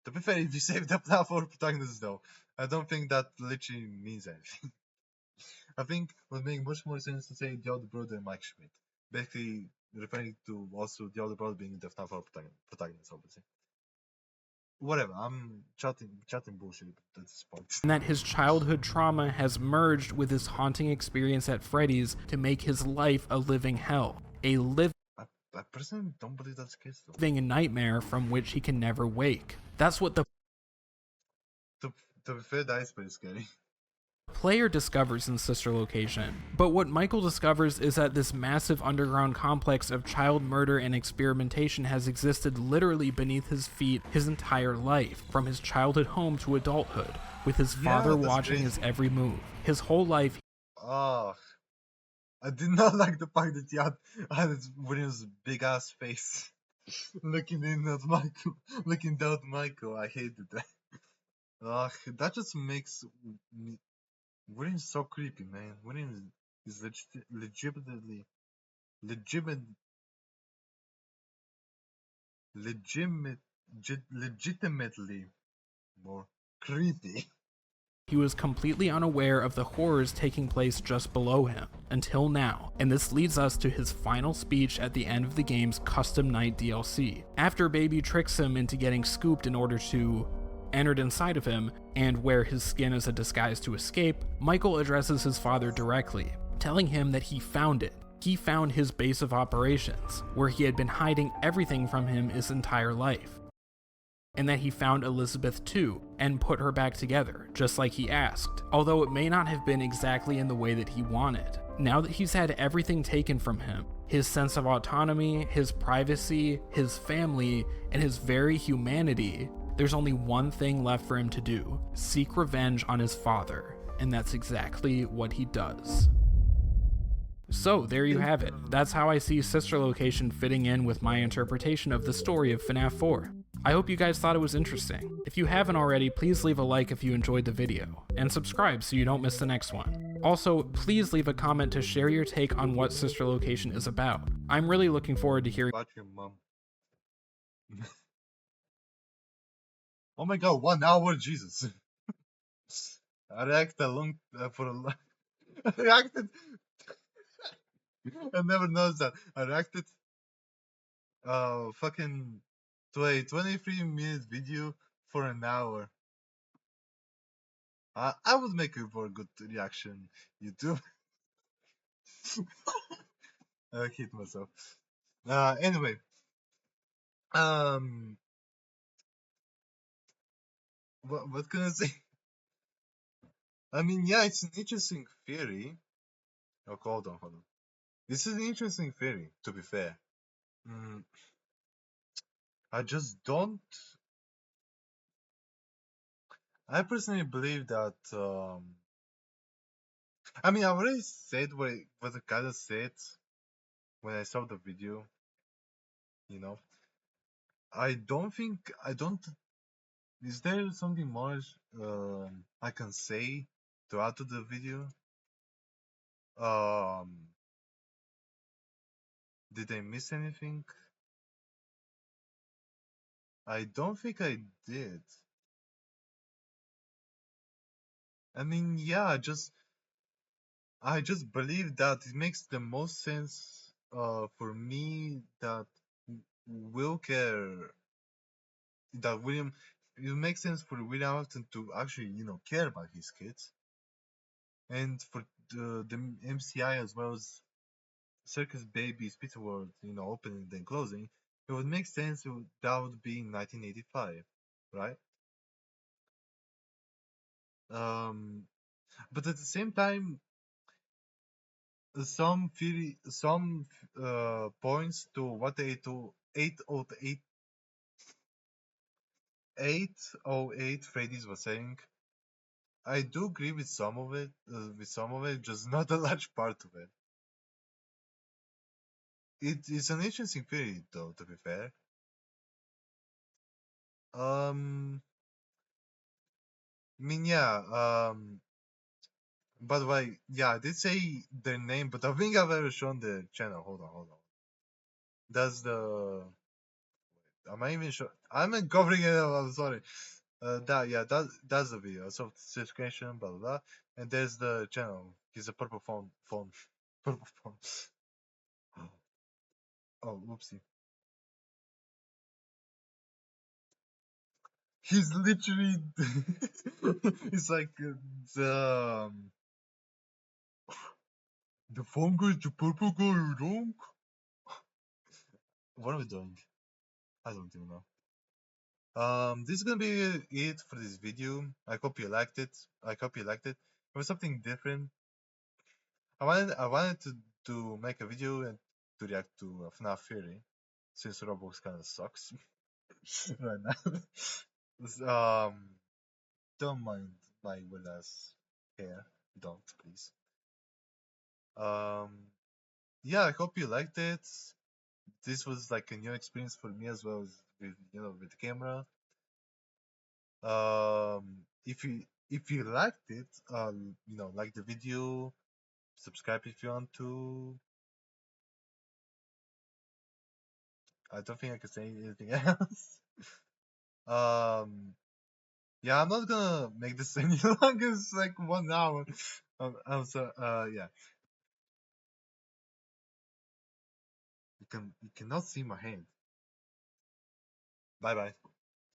To be fair, if you say the FNAF 4 protagonist though, I don't think that literally means anything. I think it would make much more sense to say the other brother and Mike Schmidt, basically referring to also the other brother being the FNAF 4 protagonist, obviously. Whatever, I'm chatting bullshit at this point. that his childhood trauma has merged with his haunting experience at Freddy's to make his life a living hell. A I personally don't believe that's the case though. living nightmare from which he can never wake. That's what the To be fair, that is pretty scary. player discovers in Sister Location. But what Michael discovers is that this massive underground complex of child murder and experimentation has existed literally beneath his feet his entire life, from his childhood home to adulthood, with his father that's watching his every move. His whole life, Oh, I did not like the fact that he had William's big ass face looking in at Michael, looking down at Michael. I hated that. That just makes William so creepy, man. William is legitimately, legitimate, legitimate, legitimately more creepy. he was completely unaware of the horrors taking place just below him, until now, and this leads us to his final speech at the end of the game's Custom Night DLC. After Baby tricks him into getting scooped in order to entered inside of him and wear his skin as a disguise to escape, Michael addresses his father directly, telling him that he found it. He found his base of operations, where he had been hiding everything from him his entire life, and that he found Elizabeth too, and put her back together, just like he asked, although it may not have been exactly in the way that he wanted. Now that he's had everything taken from him, his sense of autonomy, his privacy, his family, and his very humanity, there's only one thing left for him to do: seek revenge on his father, and that's exactly what he does. So there you have it. That's how I see Sister Location fitting in with my interpretation of the story of FNAF 4. I hope you guys thought it was interesting. If you haven't already, please leave a like if you enjoyed the video, and subscribe so you don't miss the next one. Also, please leave a comment to share your take on what Sister Location is about. I'm really looking forward to hearing About your mom. Oh my god, 1 hour, Jesus. I reacted for a long. I reacted. I never noticed that. I reacted fucking to a 23-minute video for an hour. I would make it for a good reaction, YouTube. I hate myself. Anyway. What can I say? I mean, yeah, it's an interesting theory. Oh, hold on. This is an interesting theory, to be fair. I just don't. I personally believe that. I mean, I already said what I kind of said when I saw the video. You know, I don't think. I don't. Is there something more I can say to add to the video? Did I miss anything? I don't think I did. I mean, yeah, I just believe that it makes the most sense for me that Will care that William. It makes sense for William Afton to actually, care about his kids, and for the MCI as well as Circus Baby's Pizza World, opening then closing. It would make sense that would be in 1985, right? But at the same time, some points to what 808 Freddy's was saying. I do agree with some of it. Just not a large part of it. It's an interesting theory, though. To be fair, I mean, yeah. By the way, yeah, I did say their name, but I think I've ever shown the channel. Hold on. That's the. Am I even sure? I'm not covering it. I'm sorry. That's the video. So subscription, blah blah blah, and there's the channel. He's a purple phone, purple phone. Oh, whoopsie. He's literally. It's like the phone goes to purple guy wrong. What are we doing? I don't even know. This is gonna be it for this video. I hope you liked it. It was something different. I wanted to make a video and to react to Fnaf Fury, since Roblox kind of sucks right now. Don't mind my weird ass hair. Don't, please. Um, yeah, I hope you liked it. This was like a new experience for me as well as with the camera. If you liked it, like the video, subscribe if you want to. I don't think I can say anything else. Yeah, I'm not gonna make this any longer. It's like 1 hour. I'm so yeah. You cannot see my hand. Bye bye.